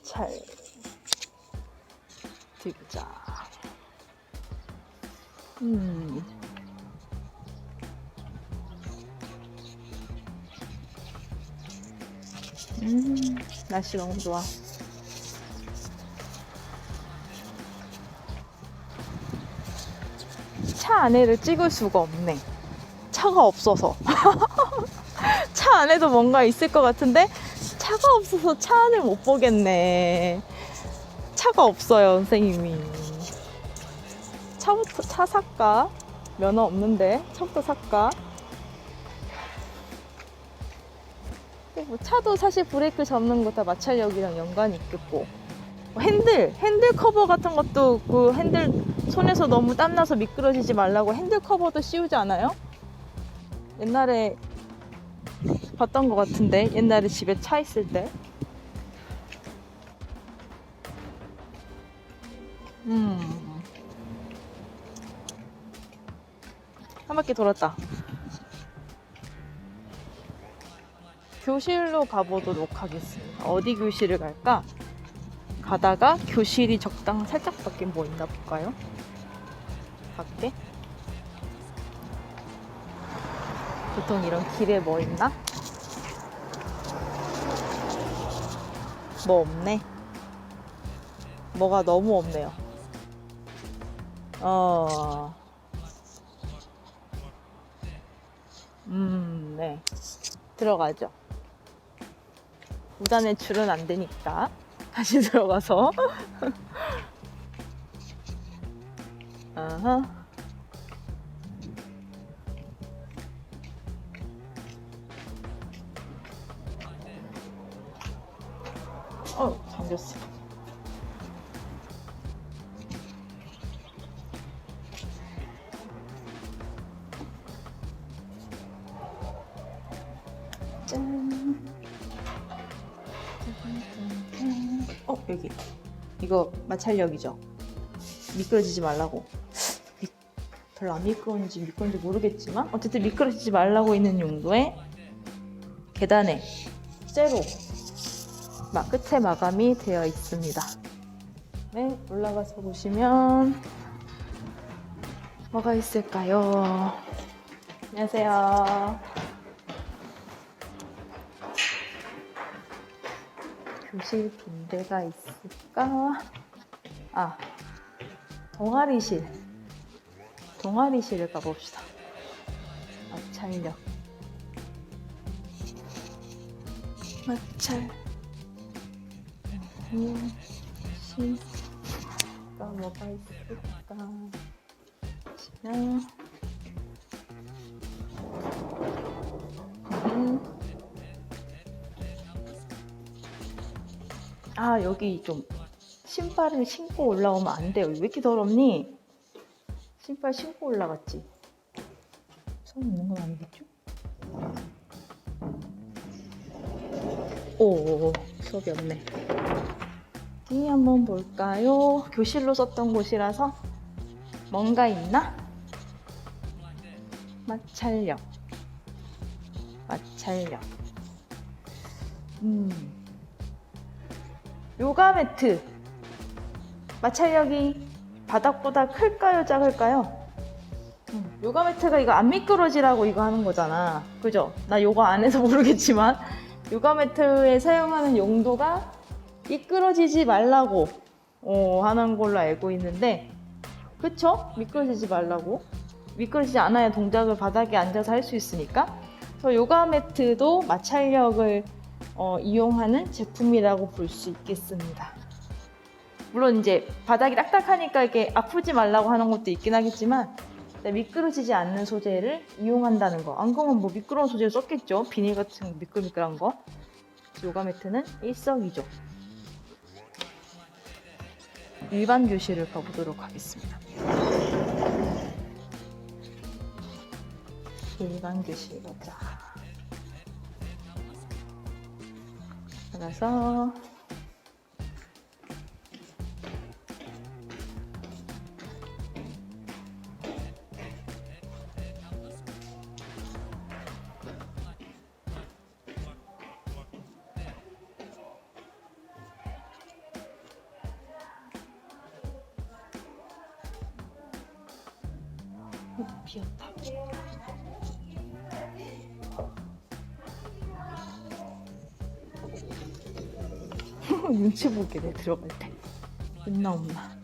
마찰 들자. 날씨 너무 좋아. 차 안에를 찍을 수가 없네. 차가 없어서. 차 안에도 뭔가 있을 것 같은데 차가 없어서 차 안을 못 보겠네. 차가 없어요, 선생님이. 차 살까? 면허 없는데 차부터 살까? 뭐 차도 사실 브레이크 잡는 거 다 마찰력이랑 연관이 있겠고, 핸들 커버 같은 것도 그 핸들 손에서 너무 땀나서 미끄러지지 말라고 핸들 커버도 씌우지 않아요? 옛날에 봤던 것 같은데, 옛날에 집에 차 있을 때. 한 바퀴 돌았다. 교실로 가보도록 하겠습니다. 어디 교실을 갈까? 가다가 교실이 살짝 밖에 뭐 있나 볼까요? 밖에? 보통 이런 길에 뭐 있나? 뭐 없네. 뭐가 너무 없네요. 네. 들어가죠. 무단 외출은 안 되니까 다시 들어가서. 아하. 잠겼어. 짠. 여기. 이거 마찰력이죠? 미끄러지지 말라고. 별로 안 미끄러운지 모르겠지만 어쨌든 미끄러지지 말라고 있는 용도의 계단에 쇠로 끝에 마감이 되어 있습니다. 네, 올라가서 보시면 뭐가 있을까요? 안녕하세요. 교실 빈대가 있을까? 동아리실을 가봅시다. 마찰력. 마찰. 뭐가 있을까? 여기 좀 신발을 신고 올라오면 안 돼요. 왜 이렇게 더럽니? 신발 신고 올라갔지. 손 있는 건 아니겠죠? 수업이 없네. 여기 한번 볼까요? 교실로 썼던 곳이라서 뭔가 있나? 마찰력. 요가 매트. 마찰력이 바닥보다 클까요, 작을까요? 요가 매트가 이거 안 미끄러지라고 이거 하는 거잖아. 그죠? 나 요가 안 해서 모르겠지만 요가 매트에 사용하는 용도가 미끄러지지 말라고 하는 걸로 알고 있는데, 그쵸? 미끄러지지 말라고. 미끄러지지 않아야 동작을 바닥에 앉아서 할 수 있으니까. 그래서 요가 매트도 마찰력을 이용하는 제품이라고 볼 수 있겠습니다. 물론 이제 바닥이 딱딱하니까 이렇게 아프지 말라고 하는 것도 있긴 하겠지만, 미끄러지지 않는 소재를 이용한다는 거. 안 그러면 뭐 미끄러운 소재를 썼겠죠. 비닐 같은 미끌미끌한 거. 요가 매트는 일석이조. 일반 교실을 가보도록 하겠습니다. 일반 교실 가자. 나가서 비었다. 눈치 보게 돼, 들어갈 때. 있나 없나.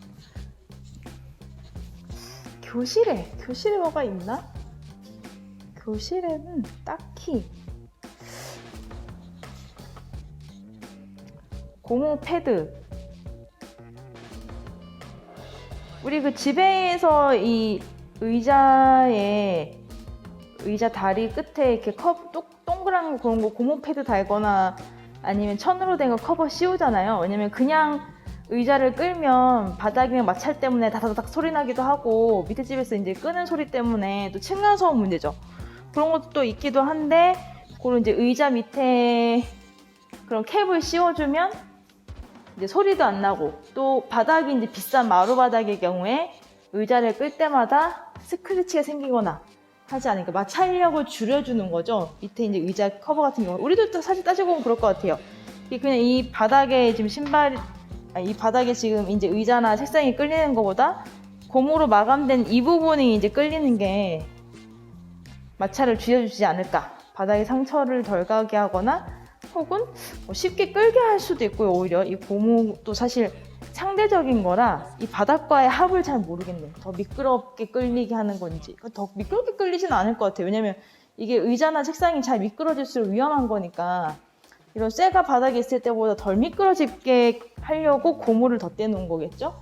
교실에 뭐가 있나? 교실에는 딱히 고무 패드. 우리 그 집에서 이 의자 다리 끝에 이렇게 동그란 그런 거 고무 패드 달거나 아니면 천으로 된 거 커버 씌우잖아요. 왜냐면 그냥 의자를 끌면 바닥이랑 마찰 때문에 다다닥 소리 나기도 하고 밑에 집에서 이제 끄는 소리 때문에 또 층간소음 문제죠. 그런 것도 또 있기도 한데 그런 이제 의자 밑에 그런 캡을 씌워주면 이제 소리도 안 나고 또 바닥이 이제 비싼 마루 바닥의 경우에 의자를 끌 때마다 스크래치가 생기거나 하지 않으니까 마찰력을 줄여주는 거죠. 밑에 이제 의자 커버 같은 경우 우리도 사실 따지고 보면 그럴 것 같아요. 그냥 이 바닥에 지금 이 바닥에 지금 이제 의자나 책상이 끌리는 것보다 고무로 마감된 이 부분이 이제 끌리는 게 마찰을 줄여주지 않을까. 바닥에 상처를 덜 가게 하거나 혹은 쉽게 끌게 할 수도 있고요. 오히려 이 고무도 사실 상대적인 거라 이 바닥과의 합을 잘 모르겠네요. 더 미끄럽게 끌리게 하는 건지. 더 미끄럽게 끌리지는 않을 것 같아요. 왜냐면 이게 의자나 책상이 잘 미끄러질수록 위험한 거니까 이런 쇠가 바닥에 있을 때보다 덜 미끄러지게 하려고 고무를 덧대 놓은 거겠죠?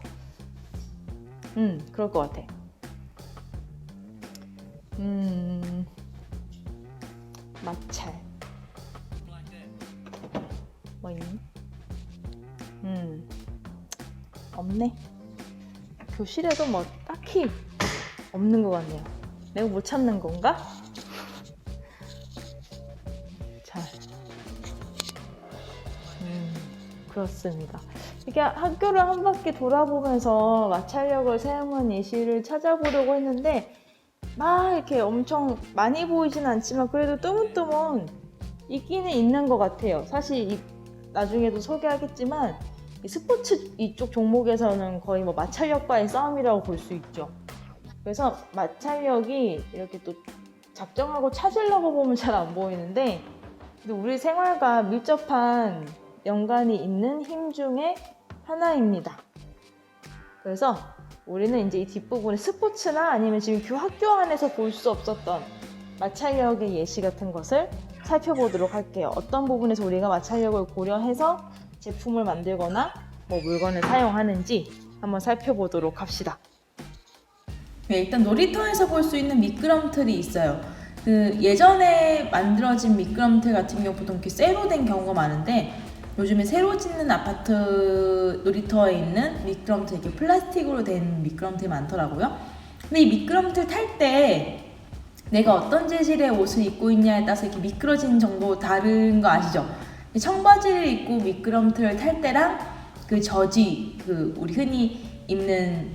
그럴 것 같아. 마찰. 뭐 있니? 없네. 교실에도 뭐 딱히 없는 것 같네요. 내가 못 찾는 건가? 자, 그렇습니다. 이게 학교를 한 바퀴 돌아보면서 마찰력을 사용한 예시를 찾아보려고 했는데 막 이렇게 엄청 많이 보이진 않지만 그래도 뜨문뜨문 있기는 있는 것 같아요. 사실 나중에도 소개하겠지만 이 스포츠 이쪽 종목에서는 거의 뭐 마찰력과의 싸움이라고 볼 수 있죠. 그래서 마찰력이 이렇게 또 작정하고 찾으려고 보면 잘 안 보이는데 우리 생활과 밀접한 연관이 있는 힘 중에 하나입니다. 그래서 우리는 이제 이 뒷부분에 스포츠나 아니면 지금 학교 안에서 볼 수 없었던 마찰력의 예시 같은 것을 살펴보도록 할게요. 어떤 부분에서 우리가 마찰력을 고려해서 제품을 만들거나 뭐 물건을 사용하는지 한번 살펴보도록 합시다. 네, 일단 놀이터에서 볼 수 있는 미끄럼틀이 있어요. 그 예전에 만들어진 미끄럼틀 같은 경우 보통 이렇게 쇠로 된 경우가 많은데 요즘에 새로 짓는 아파트 놀이터에 있는 미끄럼틀 이렇게 플라스틱으로 된 미끄럼틀이 많더라고요. 근데 이 미끄럼틀 탈 때 내가 어떤 재질의 옷을 입고 있냐에 따라서 이렇게 미끄러지는 정도 다른 거 아시죠? 청바지를 입고 미끄럼틀을 탈 때랑 그 저지, 그 우리 흔히 입는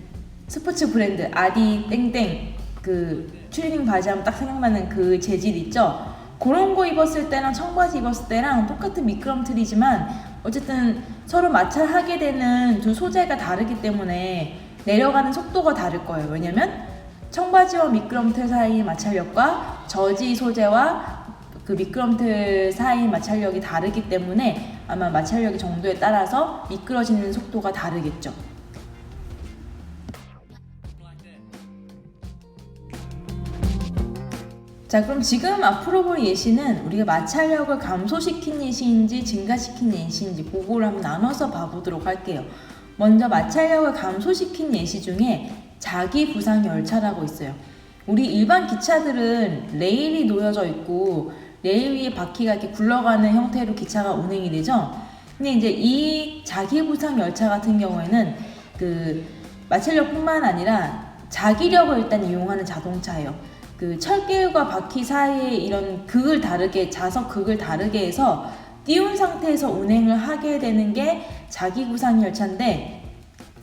스포츠 브랜드 아디 땡땡 그 추리닝 바지 하면 딱 생각나는 그 재질 있죠? 그런 거 입었을 때랑 청바지 입었을 때랑 똑같은 미끄럼틀이지만 어쨌든 서로 마찰하게 되는 두 소재가 다르기 때문에 내려가는 속도가 다를 거예요. 왜냐면 청바지와 미끄럼틀 사이의 마찰력과 저지 소재와 그 미끄럼틀 사이의 마찰력이 다르기 때문에 아마 마찰력의 정도에 따라서 미끄러지는 속도가 다르겠죠. 자, 그럼 지금 앞으로 볼 예시는 우리가 마찰력을 감소시킨 예시인지 증가시킨 예시인지 그거를 한번 나눠서 봐보도록 할게요. 먼저 마찰력을 감소시킨 예시 중에 자기 부상 열차라고 있어요. 우리 일반 기차들은 레일이 놓여져 있고 레일 위에 바퀴가 이렇게 굴러가는 형태로 기차가 운행이 되죠. 근데 이제 이 자기 부상 열차 같은 경우에는 그 마찰력뿐만 아니라 자기력을 일단 이용하는 자동차예요. 그 철길과 바퀴 사이에 이런 극을 다르게 자석 극을 다르게 해서 띄운 상태에서 운행을 하게 되는 게 자기 구상 열차인데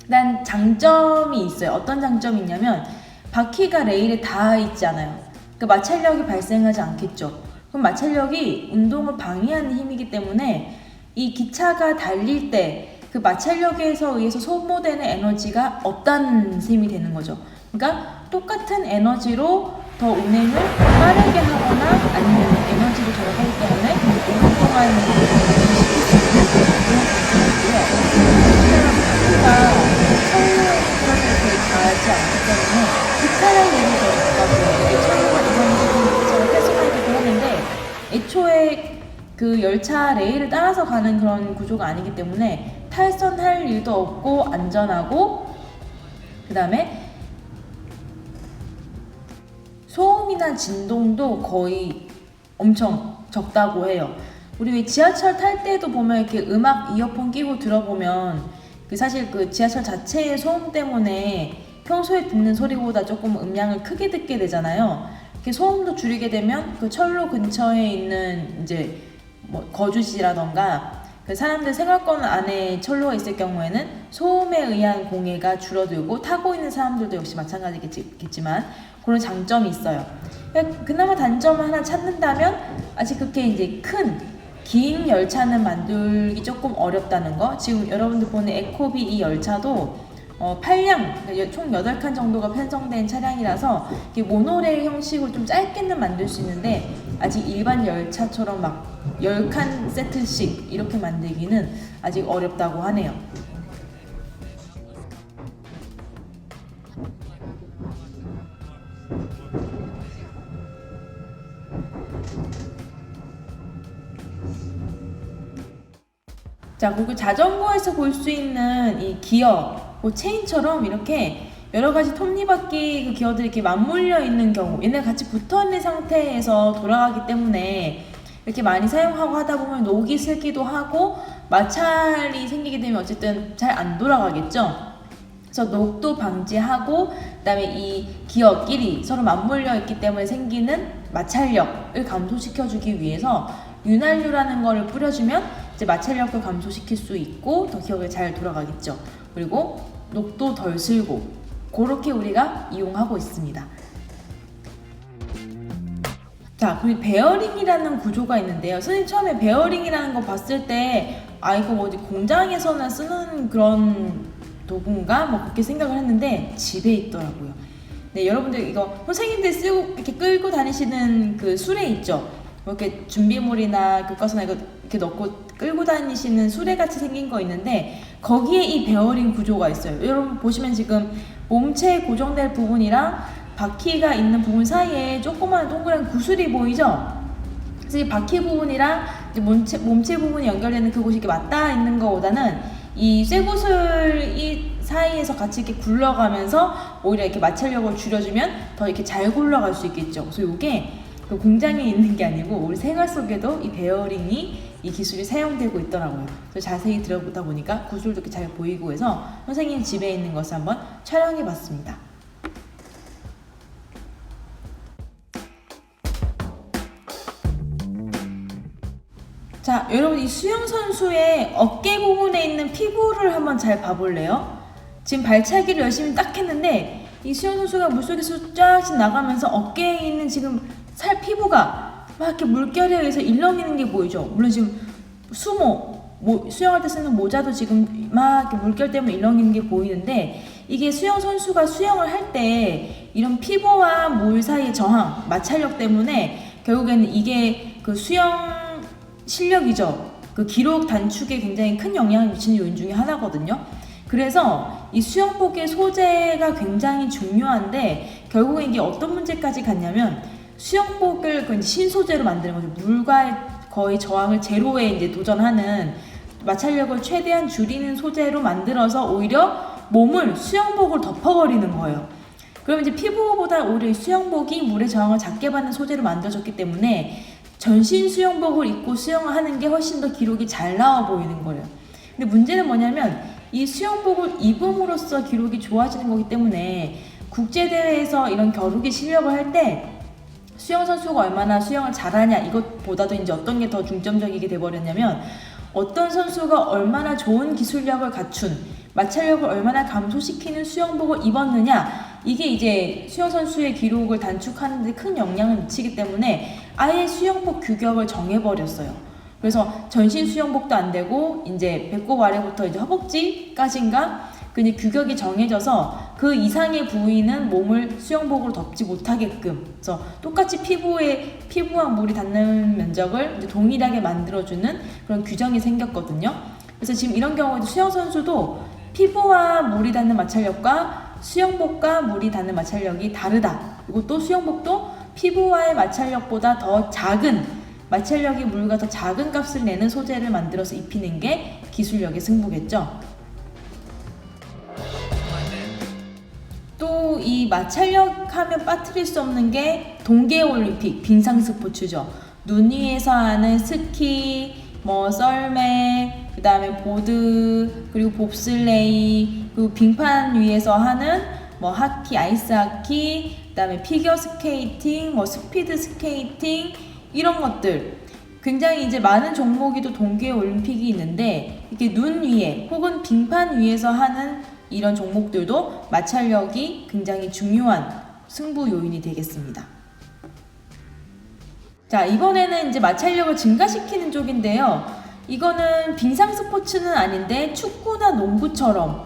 일단 장점이 있어요. 어떤 장점이 있냐면 바퀴가 레일에 닿아 있지 않아요. 그 마찰력이 발생하지 않겠죠. 그럼 마찰력이 운동을 방해하는 힘이기 때문에 이 기차가 달릴 때 그 마찰력에 의해서 소모되는 에너지가 없다는 셈이 되는 거죠. 그러니까 똑같은 에너지로 더 운행을 빠르게 하거나 아니면 에너지를 절약하기 때문에 오랫동안 시킬 수 있는 그런 장점이고요. 바퀴가 철로에 들어서 이렇게 가지 않기 때문에 기타를 내리 더 가까워요. 이게 철로가 이런 식으로 해석하기도 하는데 애초에 그 열차 레일을 따라서 가는 그런 구조가 아니기 때문에 탈선할 일도 없고 안전하고, 그 다음에 소음이나 진동도 거의 엄청 적다고 해요. 우리 왜 지하철 탈 때도 보면 이렇게 음악 이어폰 끼고 들어보면 사실 그 지하철 자체의 소음 때문에 평소에 듣는 소리보다 조금 음량을 크게 듣게 되잖아요. 이렇게 소음도 줄이게 되면 그 철로 근처에 있는 이제 뭐 거주지라던가 그 사람들 생활권 안에 철로가 있을 경우에는 소음에 의한 공해가 줄어들고, 타고 있는 사람들도 역시 마찬가지겠지만 그런 장점이 있어요. 그나마 단점을 하나 찾는다면 아직 그렇게 이제 긴 열차는 만들기 조금 어렵다는 거. 지금 여러분들 보는 에코비 이 열차도 8량, 총 8칸 정도가 편성된 차량이라서 모노레일 형식으로 좀 짧게는 만들 수 있는데 아직 일반 열차처럼 막 10칸 세트씩 이렇게 만들기는 아직 어렵다고 하네요. 자, 그리고 자전거에서 볼 수 있는 이 기어, 체인처럼 이렇게 여러 가지 톱니바퀴 그 기어들이 이렇게 맞물려 있는 경우, 얘네 같이 붙어 있는 상태에서 돌아가기 때문에 이렇게 많이 사용하고 하다 보면 녹이 슬기도 하고 마찰이 생기게 되면 어쨌든 잘 안 돌아가겠죠. 그래서 녹도 방지하고, 그다음에 이 기어끼리 서로 맞물려 있기 때문에 생기는 마찰력을 감소시켜주기 위해서 윤활유라는 거를 뿌려주면 이제 마찰력도 감소시킬 수 있고 더 기어가 잘 돌아가겠죠. 그리고 녹도 덜 슬고, 그렇게 우리가 이용하고 있습니다. 자, 그리고 베어링이라는 구조가 있는데요. 선생님 처음에 베어링이라는 거 봤을 때 이거 어디 공장에서나 쓰는 그런 도구인가? 뭐 그렇게 생각을 했는데 집에 있더라고요. 네, 여러분들 이거 선생님들 쓰고 이렇게 끌고 다니시는 그 수레 있죠? 뭐 이렇게 준비물이나 교과서나 이렇게 넣고 끌고 다니시는 수레 같이 생긴 거 있는데 거기에 이 베어링 구조가 있어요. 여러분 보시면 지금 몸체에 고정될 부분이랑 바퀴가 있는 부분 사이에 조그만 동그란 구슬이 보이죠? 그래서 이 바퀴 부분이랑 이제 몸체 부분이 연결되는 그곳이 이렇게 맞닿아 있는 것보다는 이 쇠구슬 이 사이에서 같이 이렇게 굴러가면서 오히려 이렇게 마찰력을 줄여주면 더 이렇게 잘 굴러갈 수 있겠죠. 그래서 이게 그 공장에 있는 게 아니고 우리 생활 속에도 이 베어링이 이 기술이 사용되고 있더라고요. 그래서 자세히 들어보다 보니까 구슬도 이렇게 잘 보이고 해서 선생님 집에 있는 것을 한번 촬영해 봤습니다. 자, 여러분 이 수영 선수의 어깨 부분에 있는 피부를 한번 잘 봐볼래요? 지금 발차기를 열심히 딱 했는데 이 수영 선수가 물속에서 쫙 나가면서 어깨에 있는 지금 살 피부가 막 이렇게 물결에 의해서 일렁이는 게 보이죠? 물론 지금 수영할 때 쓰는 모자도 지금 막 이렇게 물결 때문에 일렁이는 게 보이는데 이게 수영 선수가 수영을 할 때 이런 피부와 물 사이의 저항, 마찰력 때문에 결국에는 이게 그 수영 실력이죠. 그 기록 단축에 굉장히 큰 영향을 미치는 요인 중에 하나거든요. 그래서 이 수영복의 소재가 굉장히 중요한데 결국에 이게 어떤 문제까지 갔냐면 수영복을 그 신소재로 만드는 거죠. 물과의 거의 저항을 제로에 이제 도전하는 마찰력을 최대한 줄이는 소재로 만들어서 오히려 몸을 수영복을 덮어버리는 거예요. 그러면 이제 피부보다 오히려 수영복이 물의 저항을 작게 받는 소재로 만들어졌기 때문에 전신 수영복을 입고 수영을 하는 게 훨씬 더 기록이 잘 나와 보이는 거예요. 근데 문제는 뭐냐면 이 수영복을 입음으로써 기록이 좋아지는 거기 때문에 국제대회에서 이런 겨루기 실력을 할 때 수영 선수가 얼마나 수영을 잘하냐 이것보다도 이제 어떤 게 더 중점적이게 돼버렸냐면 어떤 선수가 얼마나 좋은 기술력을 갖춘 마찰력을 얼마나 감소시키는 수영복을 입었느냐 이게 이제 수영 선수의 기록을 단축하는 데 큰 영향을 미치기 때문에 아예 수영복 규격을 정해버렸어요. 그래서 전신 수영복도 안 되고 이제 배꼽 아래부터 이제 허벅지까지인가 그 이제 규격이 정해져서 그 이상의 부위는 몸을 수영복으로 덮지 못하게끔, 그래서 똑같이 피부와 물이 닿는 면적을 이제 동일하게 만들어주는 그런 규정이 생겼거든요. 그래서 지금 이런 경우에도 수영 선수도 피부와 물이 닿는 마찰력과 수영복과 물이 닿는 마찰력이 다르다. 그리고 또 수영복도 피부와의 마찰력보다 더 작은, 마찰력이 물과 더 작은 값을 내는 소재를 만들어서 입히는 게 기술력의 승부겠죠. 또 이 마찰력 하면 빠뜨릴 수 없는 게 동계올림픽 빙상 스포츠죠. 눈 위에서 하는 스키, 썰매, 그 다음에 보드, 그리고 봅슬레이, 그리고 빙판 위에서 하는 하키, 아이스하키, 그 다음에 피겨 스케이팅, 스피드 스케이팅, 이런 것들. 굉장히 이제 많은 종목이 또 동계올림픽이 있는데, 이렇게 눈 위에 혹은 빙판 위에서 하는 이런 종목들도 마찰력이 굉장히 중요한 승부 요인이 되겠습니다. 자, 이번에는 이제 마찰력을 증가시키는 쪽인데요. 이거는 빙상 스포츠는 아닌데 축구나 농구처럼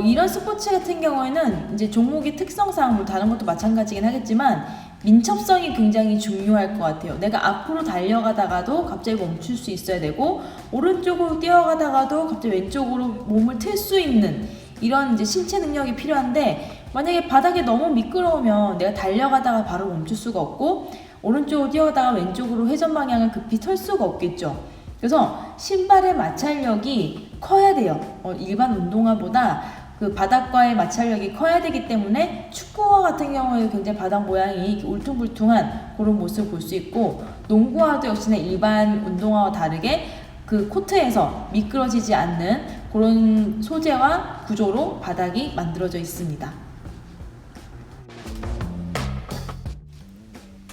이런 스포츠 같은 경우에는 이제 종목의 특성상 뭐 다른 것도 마찬가지긴 하겠지만 민첩성이 굉장히 중요할 것 같아요. 내가 앞으로 달려가다가도 갑자기 멈출 수 있어야 되고, 오른쪽으로 뛰어가다가도 갑자기 왼쪽으로 몸을 틀 수 있는 이런 이제 신체 능력이 필요한데, 만약에 바닥이 너무 미끄러우면 내가 달려가다가 바로 멈출 수가 없고, 오른쪽으로 뛰어가다가 왼쪽으로 회전 방향을 급히 틀 수가 없겠죠. 그래서 신발의 마찰력이 커야 돼요. 일반 운동화보다 그 바닥과의 마찰력이 커야 되기 때문에 축구화 같은 경우에 굉장히 바닥 모양이 울퉁불퉁한 그런 모습을 볼 수 있고, 농구화도 역시나 일반 운동화와 다르게 그 코트에서 미끄러지지 않는 그런 소재와 구조로 바닥이 만들어져 있습니다.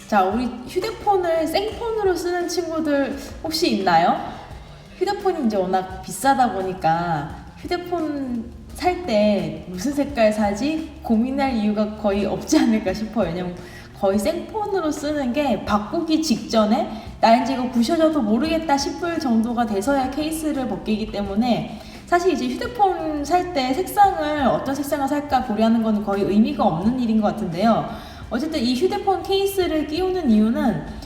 자, 우리 휴대폰을 생폰으로 쓰는 친구들 혹시 있나요? 휴대폰이 이제 워낙 비싸다 보니까 휴대폰 살 때 무슨 색깔 사지 고민할 이유가 거의 없지 않을까 싶어요. 왜냐면 거의 생폰으로 쓰는 게 바꾸기 직전에 나 이제 이거 부셔져도 모르겠다 싶을 정도가 돼서야 케이스를 벗기기 때문에, 사실 이제 휴대폰 살 때 색상을 어떤 색상을 살까 고려하는 건 거의 의미가 없는 일인 것 같은데요. 어쨌든 이 휴대폰 케이스를 끼우는 이유는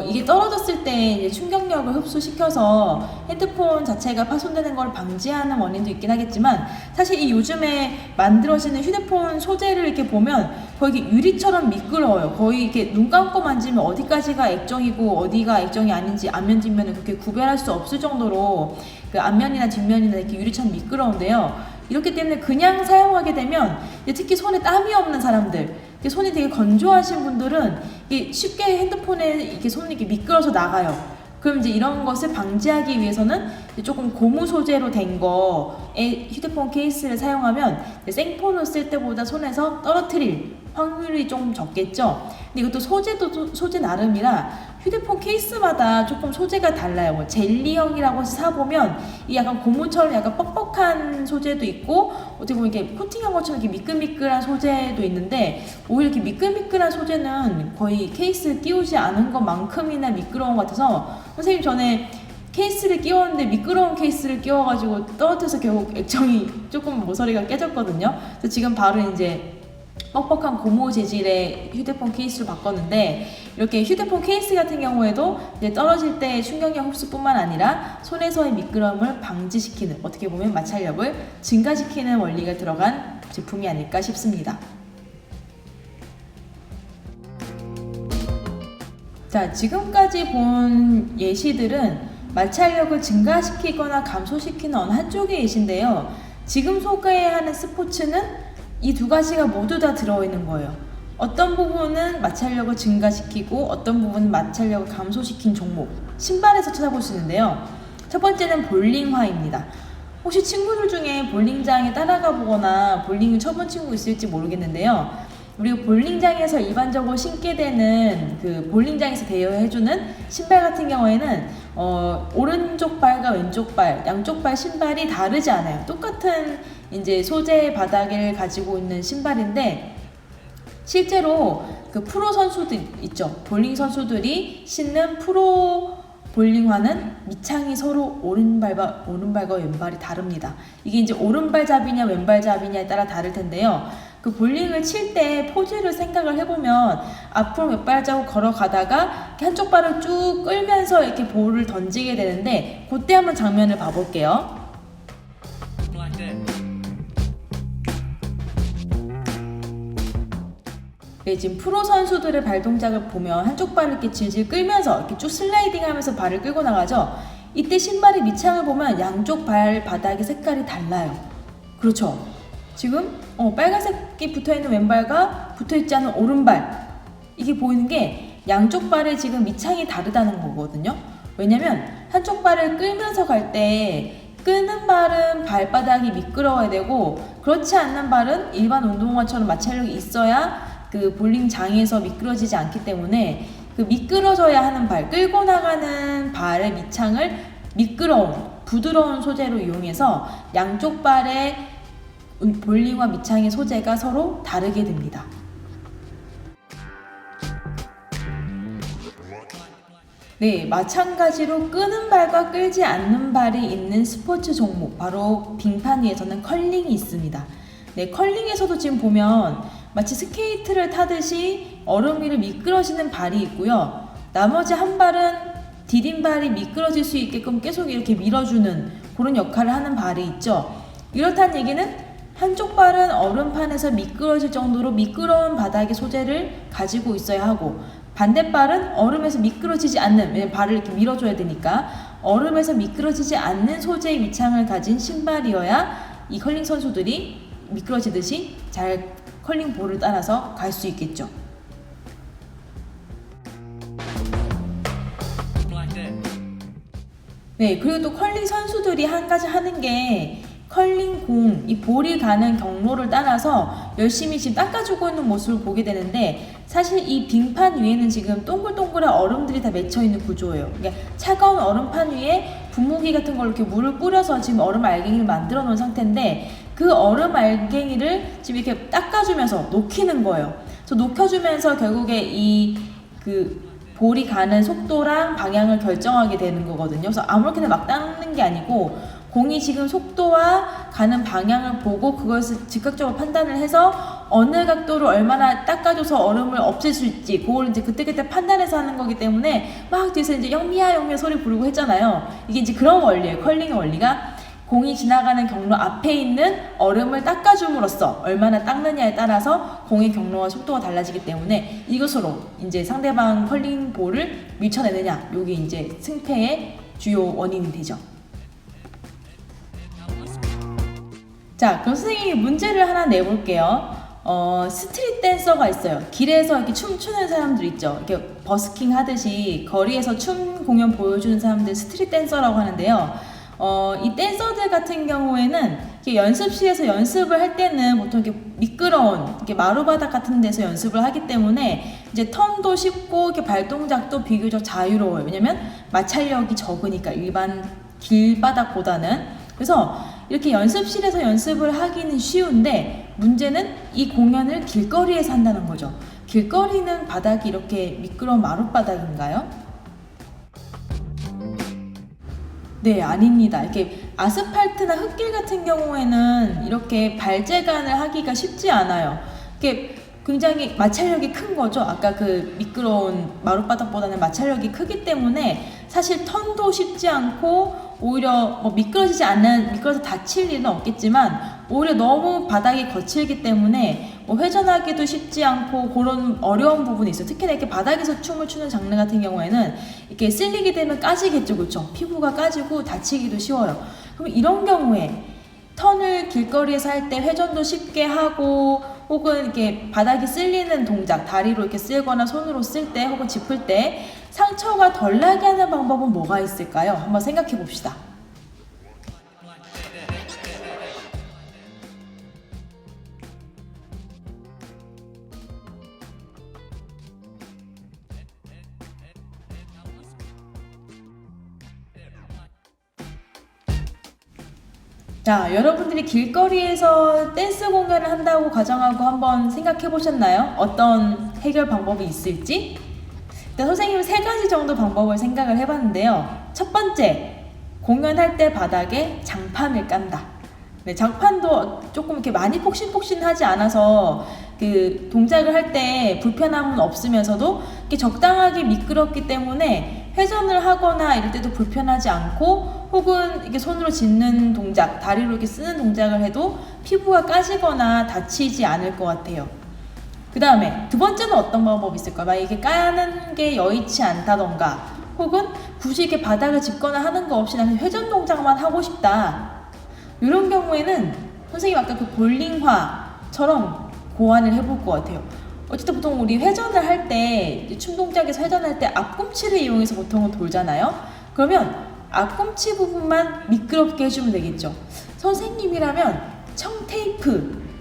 이게 떨어졌을 때 이제 충격력을 흡수시켜서 핸드폰 자체가 파손되는 걸 방지하는 원인도 있긴 하겠지만, 사실 이 요즘에 만들어지는 휴대폰 소재를 이렇게 보면 거의 이게 유리처럼 미끄러워요. 거의 이렇게 눈 감고 만지면 어디까지가 액정이고 어디가 액정이 아닌지 앞면 뒷면을 그렇게 구별할 수 없을 정도로 그 앞면이나 뒷면이나 이렇게 유리처럼 미끄러운데요. 이렇기 때문에 그냥 사용하게 되면 특히 손에 땀이 없는 사람들, 손이 되게 건조하신 분들은 쉽게 핸드폰에 이렇게 손이 이렇게 미끄러져 나가요. 그럼 이제 이런 것을 방지하기 위해서는 조금 고무 소재로 된 거의 휴대폰 케이스를 사용하면 생폰을 쓸 때보다 손에서 떨어뜨릴 확률이 좀 적겠죠. 근데 이것도 소재도 소재 나름이라 휴대폰 케이스마다 조금 소재가 달라요. 젤리형이라고 해서 사보면 이 약간 고무처럼 약간 뻑뻑한 소재도 있고, 어떻게 보면 이렇게 코팅한 것처럼 이렇게 미끌미끌한 소재도 있는데, 오히려 이렇게 미끌미끌한 소재는 거의 케이스를 끼우지 않은 것만큼이나 미끄러운 것 같아서, 선생님 전에 케이스를 끼웠는데 미끄러운 케이스를 끼워가지고 떨어져서 결국 액정이 조금 모서리가 깨졌거든요. 그래서 지금 바로 이제 뻑뻑한 고무 재질의 휴대폰 케이스로 바꿨는데, 이렇게 휴대폰 케이스 같은 경우에도 이제 떨어질 때 충격력 흡수뿐만 아니라 손에서의 미끄러움을 방지시키는, 어떻게 보면 마찰력을 증가시키는 원리가 들어간 제품이 아닐까 싶습니다. 자, 지금까지 본 예시들은 마찰력을 증가시키거나 감소시키는 어느 한쪽의 예시인데요. 지금 소개하는 스포츠는 이 두 가지가 모두 다 들어있는 거예요. 어떤 부분은 마찰력을 증가시키고 어떤 부분은 마찰력을 감소시킨 종목, 신발에서 찾아볼 수 있는데요. 첫 번째는 볼링화입니다. 혹시 친구들 중에 볼링장에 따라가 보거나 볼링을 쳐본 친구 있을지 모르겠는데요. 우리가 볼링장에서 일반적으로 신게 되는 그 볼링장에서 대여해주는 신발 같은 경우에는 오른쪽 발과 왼쪽 발, 양쪽 발 신발이 다르지 않아요. 똑같은 이제 소재 바닥을 가지고 있는 신발인데, 실제로 그 프로 선수들 있죠. 볼링 선수들이 신는 프로 볼링화는 밑창이 서로 오른발과 왼발이 다릅니다. 이게 이제 오른발잡이냐 왼발잡이냐에 따라 다를 텐데요. 그 볼링을 칠 때 포즈를 생각을 해보면 앞으로 몇 발자국 걸어가다가 한쪽 발을 쭉 끌면서 이렇게 볼을 던지게 되는데, 그때 한번 장면을 봐볼게요. 네, 지금 프로 선수들의 발 동작을 보면 한쪽 발을 이렇게 질질 끌면서 이렇게 쭉 슬라이딩 하면서 발을 끌고 나가죠. 이때 신발의 밑창을 보면 양쪽 발 바닥의 색깔이 달라요. 그렇죠. 지금 빨간색이 붙어있는 왼발과 붙어있지 않은 오른발, 이게 보이는 게 양쪽 발의 지금 밑창이 다르다는 거거든요. 왜냐면 한쪽 발을 끌면서 갈 때 끄는 발은 발바닥이 미끄러워야 되고, 그렇지 않는 발은 일반 운동화처럼 마찰력이 있어야 그 볼링장에서 미끄러지지 않기 때문에, 그 미끄러져야 하는 발, 끌고 나가는 발의 밑창을 미끄러운 부드러운 소재로 이용해서 양쪽 발의 볼링화 밑창의 소재가 서로 다르게 됩니다. 네, 마찬가지로 끄는 발과 끌지 않는 발이 있는 스포츠 종목, 바로 빙판 위에서는 컬링이 있습니다. 네, 컬링에서도 지금 보면 마치 스케이트를 타듯이 얼음 위를 미끄러지는 발이 있고요. 나머지 한 발은 디딤발이 미끄러질 수 있게끔 계속 이렇게 밀어주는 그런 역할을 하는 발이 있죠. 이렇다는 얘기는 한쪽 발은 얼음판에서 미끄러질 정도로 미끄러운 바닥의 소재를 가지고 있어야 하고, 반대발은 얼음에서 미끄러지지 않는, 왜냐면 발을 이렇게 밀어줘야 되니까 얼음에서 미끄러지지 않는 소재의 밑창을 가진 신발이어야 이 컬링 선수들이 미끄러지듯이 잘 컬링 볼을 따라서 갈 수 있겠죠. 네, 그리고 또 컬링 선수들이 한 가지 하는 게, 컬링 공, 이 볼이 가는 경로를 따라서 열심히 지금 닦아주고 있는 모습을 보게 되는데, 사실 이 빙판 위에는 지금 동글동글한 얼음들이 다 맺혀있는 구조예요. 그러니까 차가운 얼음판 위에 분무기 같은 걸로 이렇게 물을 뿌려서 지금 얼음 알갱이를 만들어 놓은 상태인데, 그 얼음 알갱이를 지금 이렇게 닦아주면서 녹이는 거예요. 그래서 녹여주면서 결국에 볼이 가는 속도랑 방향을 결정하게 되는 거거든요. 그래서 아무렇게나 막 닦는 게 아니고, 공이 지금 속도와 가는 방향을 보고 그것을 즉각적으로 판단을 해서 어느 각도로 얼마나 닦아줘서 얼음을 없앨 수 있지, 그걸 이제 그때그때 판단해서 하는 거기 때문에 막 뒤에서 이제 영미야 영미야 소리 부르고 했잖아요. 이게 이제 그런 원리예요. 컬링의 원리가 공이 지나가는 경로 앞에 있는 얼음을 닦아줌으로써 얼마나 닦느냐에 따라서 공의 경로와 속도가 달라지기 때문에 이것으로 이제 상대방 컬링 볼을 밀쳐내느냐, 요게 이제 승패의 주요 원인이 되죠. 자, 그럼 선생님이 문제를 하나 내볼게요. 스트릿 댄서가 있어요. 길에서 이렇게 춤추는 사람들 있죠. 이렇게 버스킹 하듯이 거리에서 춤 공연 보여주는 사람들 스트릿 댄서라고 하는데요. 이 댄서들 같은 경우에는 이렇게 연습실에서 연습을 할 때는 보통 이렇게 미끄러운 이렇게 마루바닥 같은 데서 연습을 하기 때문에 이제 턴도 쉽고 이렇게 발동작도 비교적 자유로워요. 왜냐면 마찰력이 적으니까, 일반 길바닥보다는. 그래서 이렇게 연습실에서 연습을 하기는 쉬운데, 문제는 이 공연을 길거리에서 한다는 거죠. 길거리는 바닥이 이렇게 미끄러운 마룻바닥인가요? 네, 아닙니다. 이렇게 아스팔트나 흙길 같은 경우에는 이렇게 발재간을 하기가 쉽지 않아요. 이렇게 굉장히 마찰력이 큰 거죠. 아까 그 미끄러운 마룻바닥보다는 마찰력이 크기 때문에 사실 턴도 쉽지 않고, 오히려 미끄러져서 다칠 일은 없겠지만 오히려 너무 바닥이 거칠기 때문에 회전하기도 쉽지 않고 그런 어려운 부분이 있어요. 특히나 이렇게 바닥에서 춤을 추는 장르 같은 경우에는 이렇게 쓸리게 되면 까지겠죠, 그렇죠? 피부가 까지고 다치기도 쉬워요. 그럼 이런 경우에 턴을 길거리에서 할 때 회전도 쉽게 하고, 혹은 이렇게 바닥이 쓸리는 동작, 다리로 이렇게 쓸거나 손으로 쓸 때, 혹은 짚을 때 상처가 덜 나게 하는 방법은 뭐가 있을까요? 한번 생각해 봅시다. 자, 여러분들이 길거리에서 댄스 공연을 한다고 가정하고 한번 생각해 보셨나요? 어떤 해결 방법이 있을지? 일단 선생님은 3가지 정도 방법을 생각을 해봤는데요. 첫 번째, 공연할 때 바닥에 장판을 깐다. 네, 장판도 조금 이렇게 많이 폭신폭신하지 않아서 그 동작을 할 때 불편함은 없으면서도 이렇게 적당하게 미끄럽기 때문에 회전을 하거나 이럴 때도 불편하지 않고, 혹은 이렇게 손으로 짚는 동작, 다리로 이렇게 쓰는 동작을 해도 피부가 까지거나 다치지 않을 것 같아요. 그 다음에 두 번째는 어떤 방법이 있을까요? 만약에 이게 까는 게 여의치 않다던가, 혹은 굳이 이렇게 바닥을 짚거나 하는 거 없이 나는 회전 동작만 하고 싶다, 이런 경우에는 선생님 아까 그 볼링화처럼 고안을 해볼 것 같아요. 어쨌든 보통 우리 회전을 할 때, 춤 동작에서 회전할 때 앞꿈치를 이용해서 보통은 돌잖아요. 그러면 앞꿈치 부분만 미끄럽게 해주면 되겠죠. 선생님이라면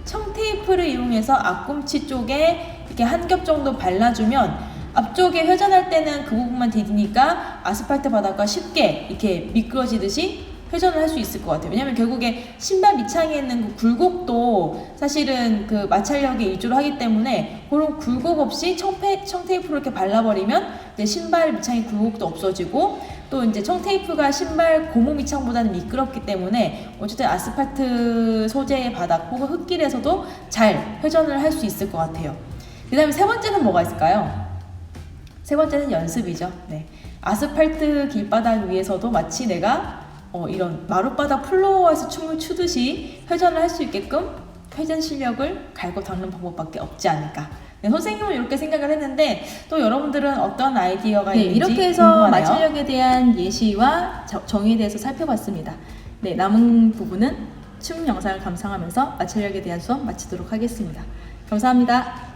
청테이프를 이용해서 앞꿈치 쪽에 이렇게 한 겹 정도 발라주면 앞쪽에 회전할 때는 그 부분만 디디니까 아스팔트 바닥과 쉽게 이렇게 미끄러지듯이 회전을 할 수 있을 것 같아요. 왜냐면 결국에 신발 밑창에 있는 그 굴곡도 사실은 그 마찰력의 일조를 하기 때문에 그런 굴곡 없이 청테이프로 이렇게 발라버리면 이제 신발 밑창의 굴곡도 없어지고, 또 이제 청테이프가 신발 고무 밑창보다는 미끄럽기 때문에 어쨌든 아스팔트 소재의 바닥 혹은 흙길에서도 잘 회전을 할 수 있을 것 같아요. 그 다음에 세 번째는 뭐가 있을까요? 세 번째는 연습이죠. 네. 아스팔트 길바닥 위에서도 마치 내가 이런 마룻바닥 플로어에서 춤을 추듯이 회전을 할 수 있게끔 회전 실력을 갈고 닦는 방법밖에 없지 않을까. 네, 선생님은 이렇게 생각을 했는데, 또 여러분들은 어떤 아이디어가 있는지 이렇게 해서 궁금하네요. 마찰력에 대한 예시와 정의에 대해서 살펴봤습니다. 네, 남은 부분은 춤 영상을 감상하면서 마찰력에 대한 수업 마치도록 하겠습니다. 감사합니다.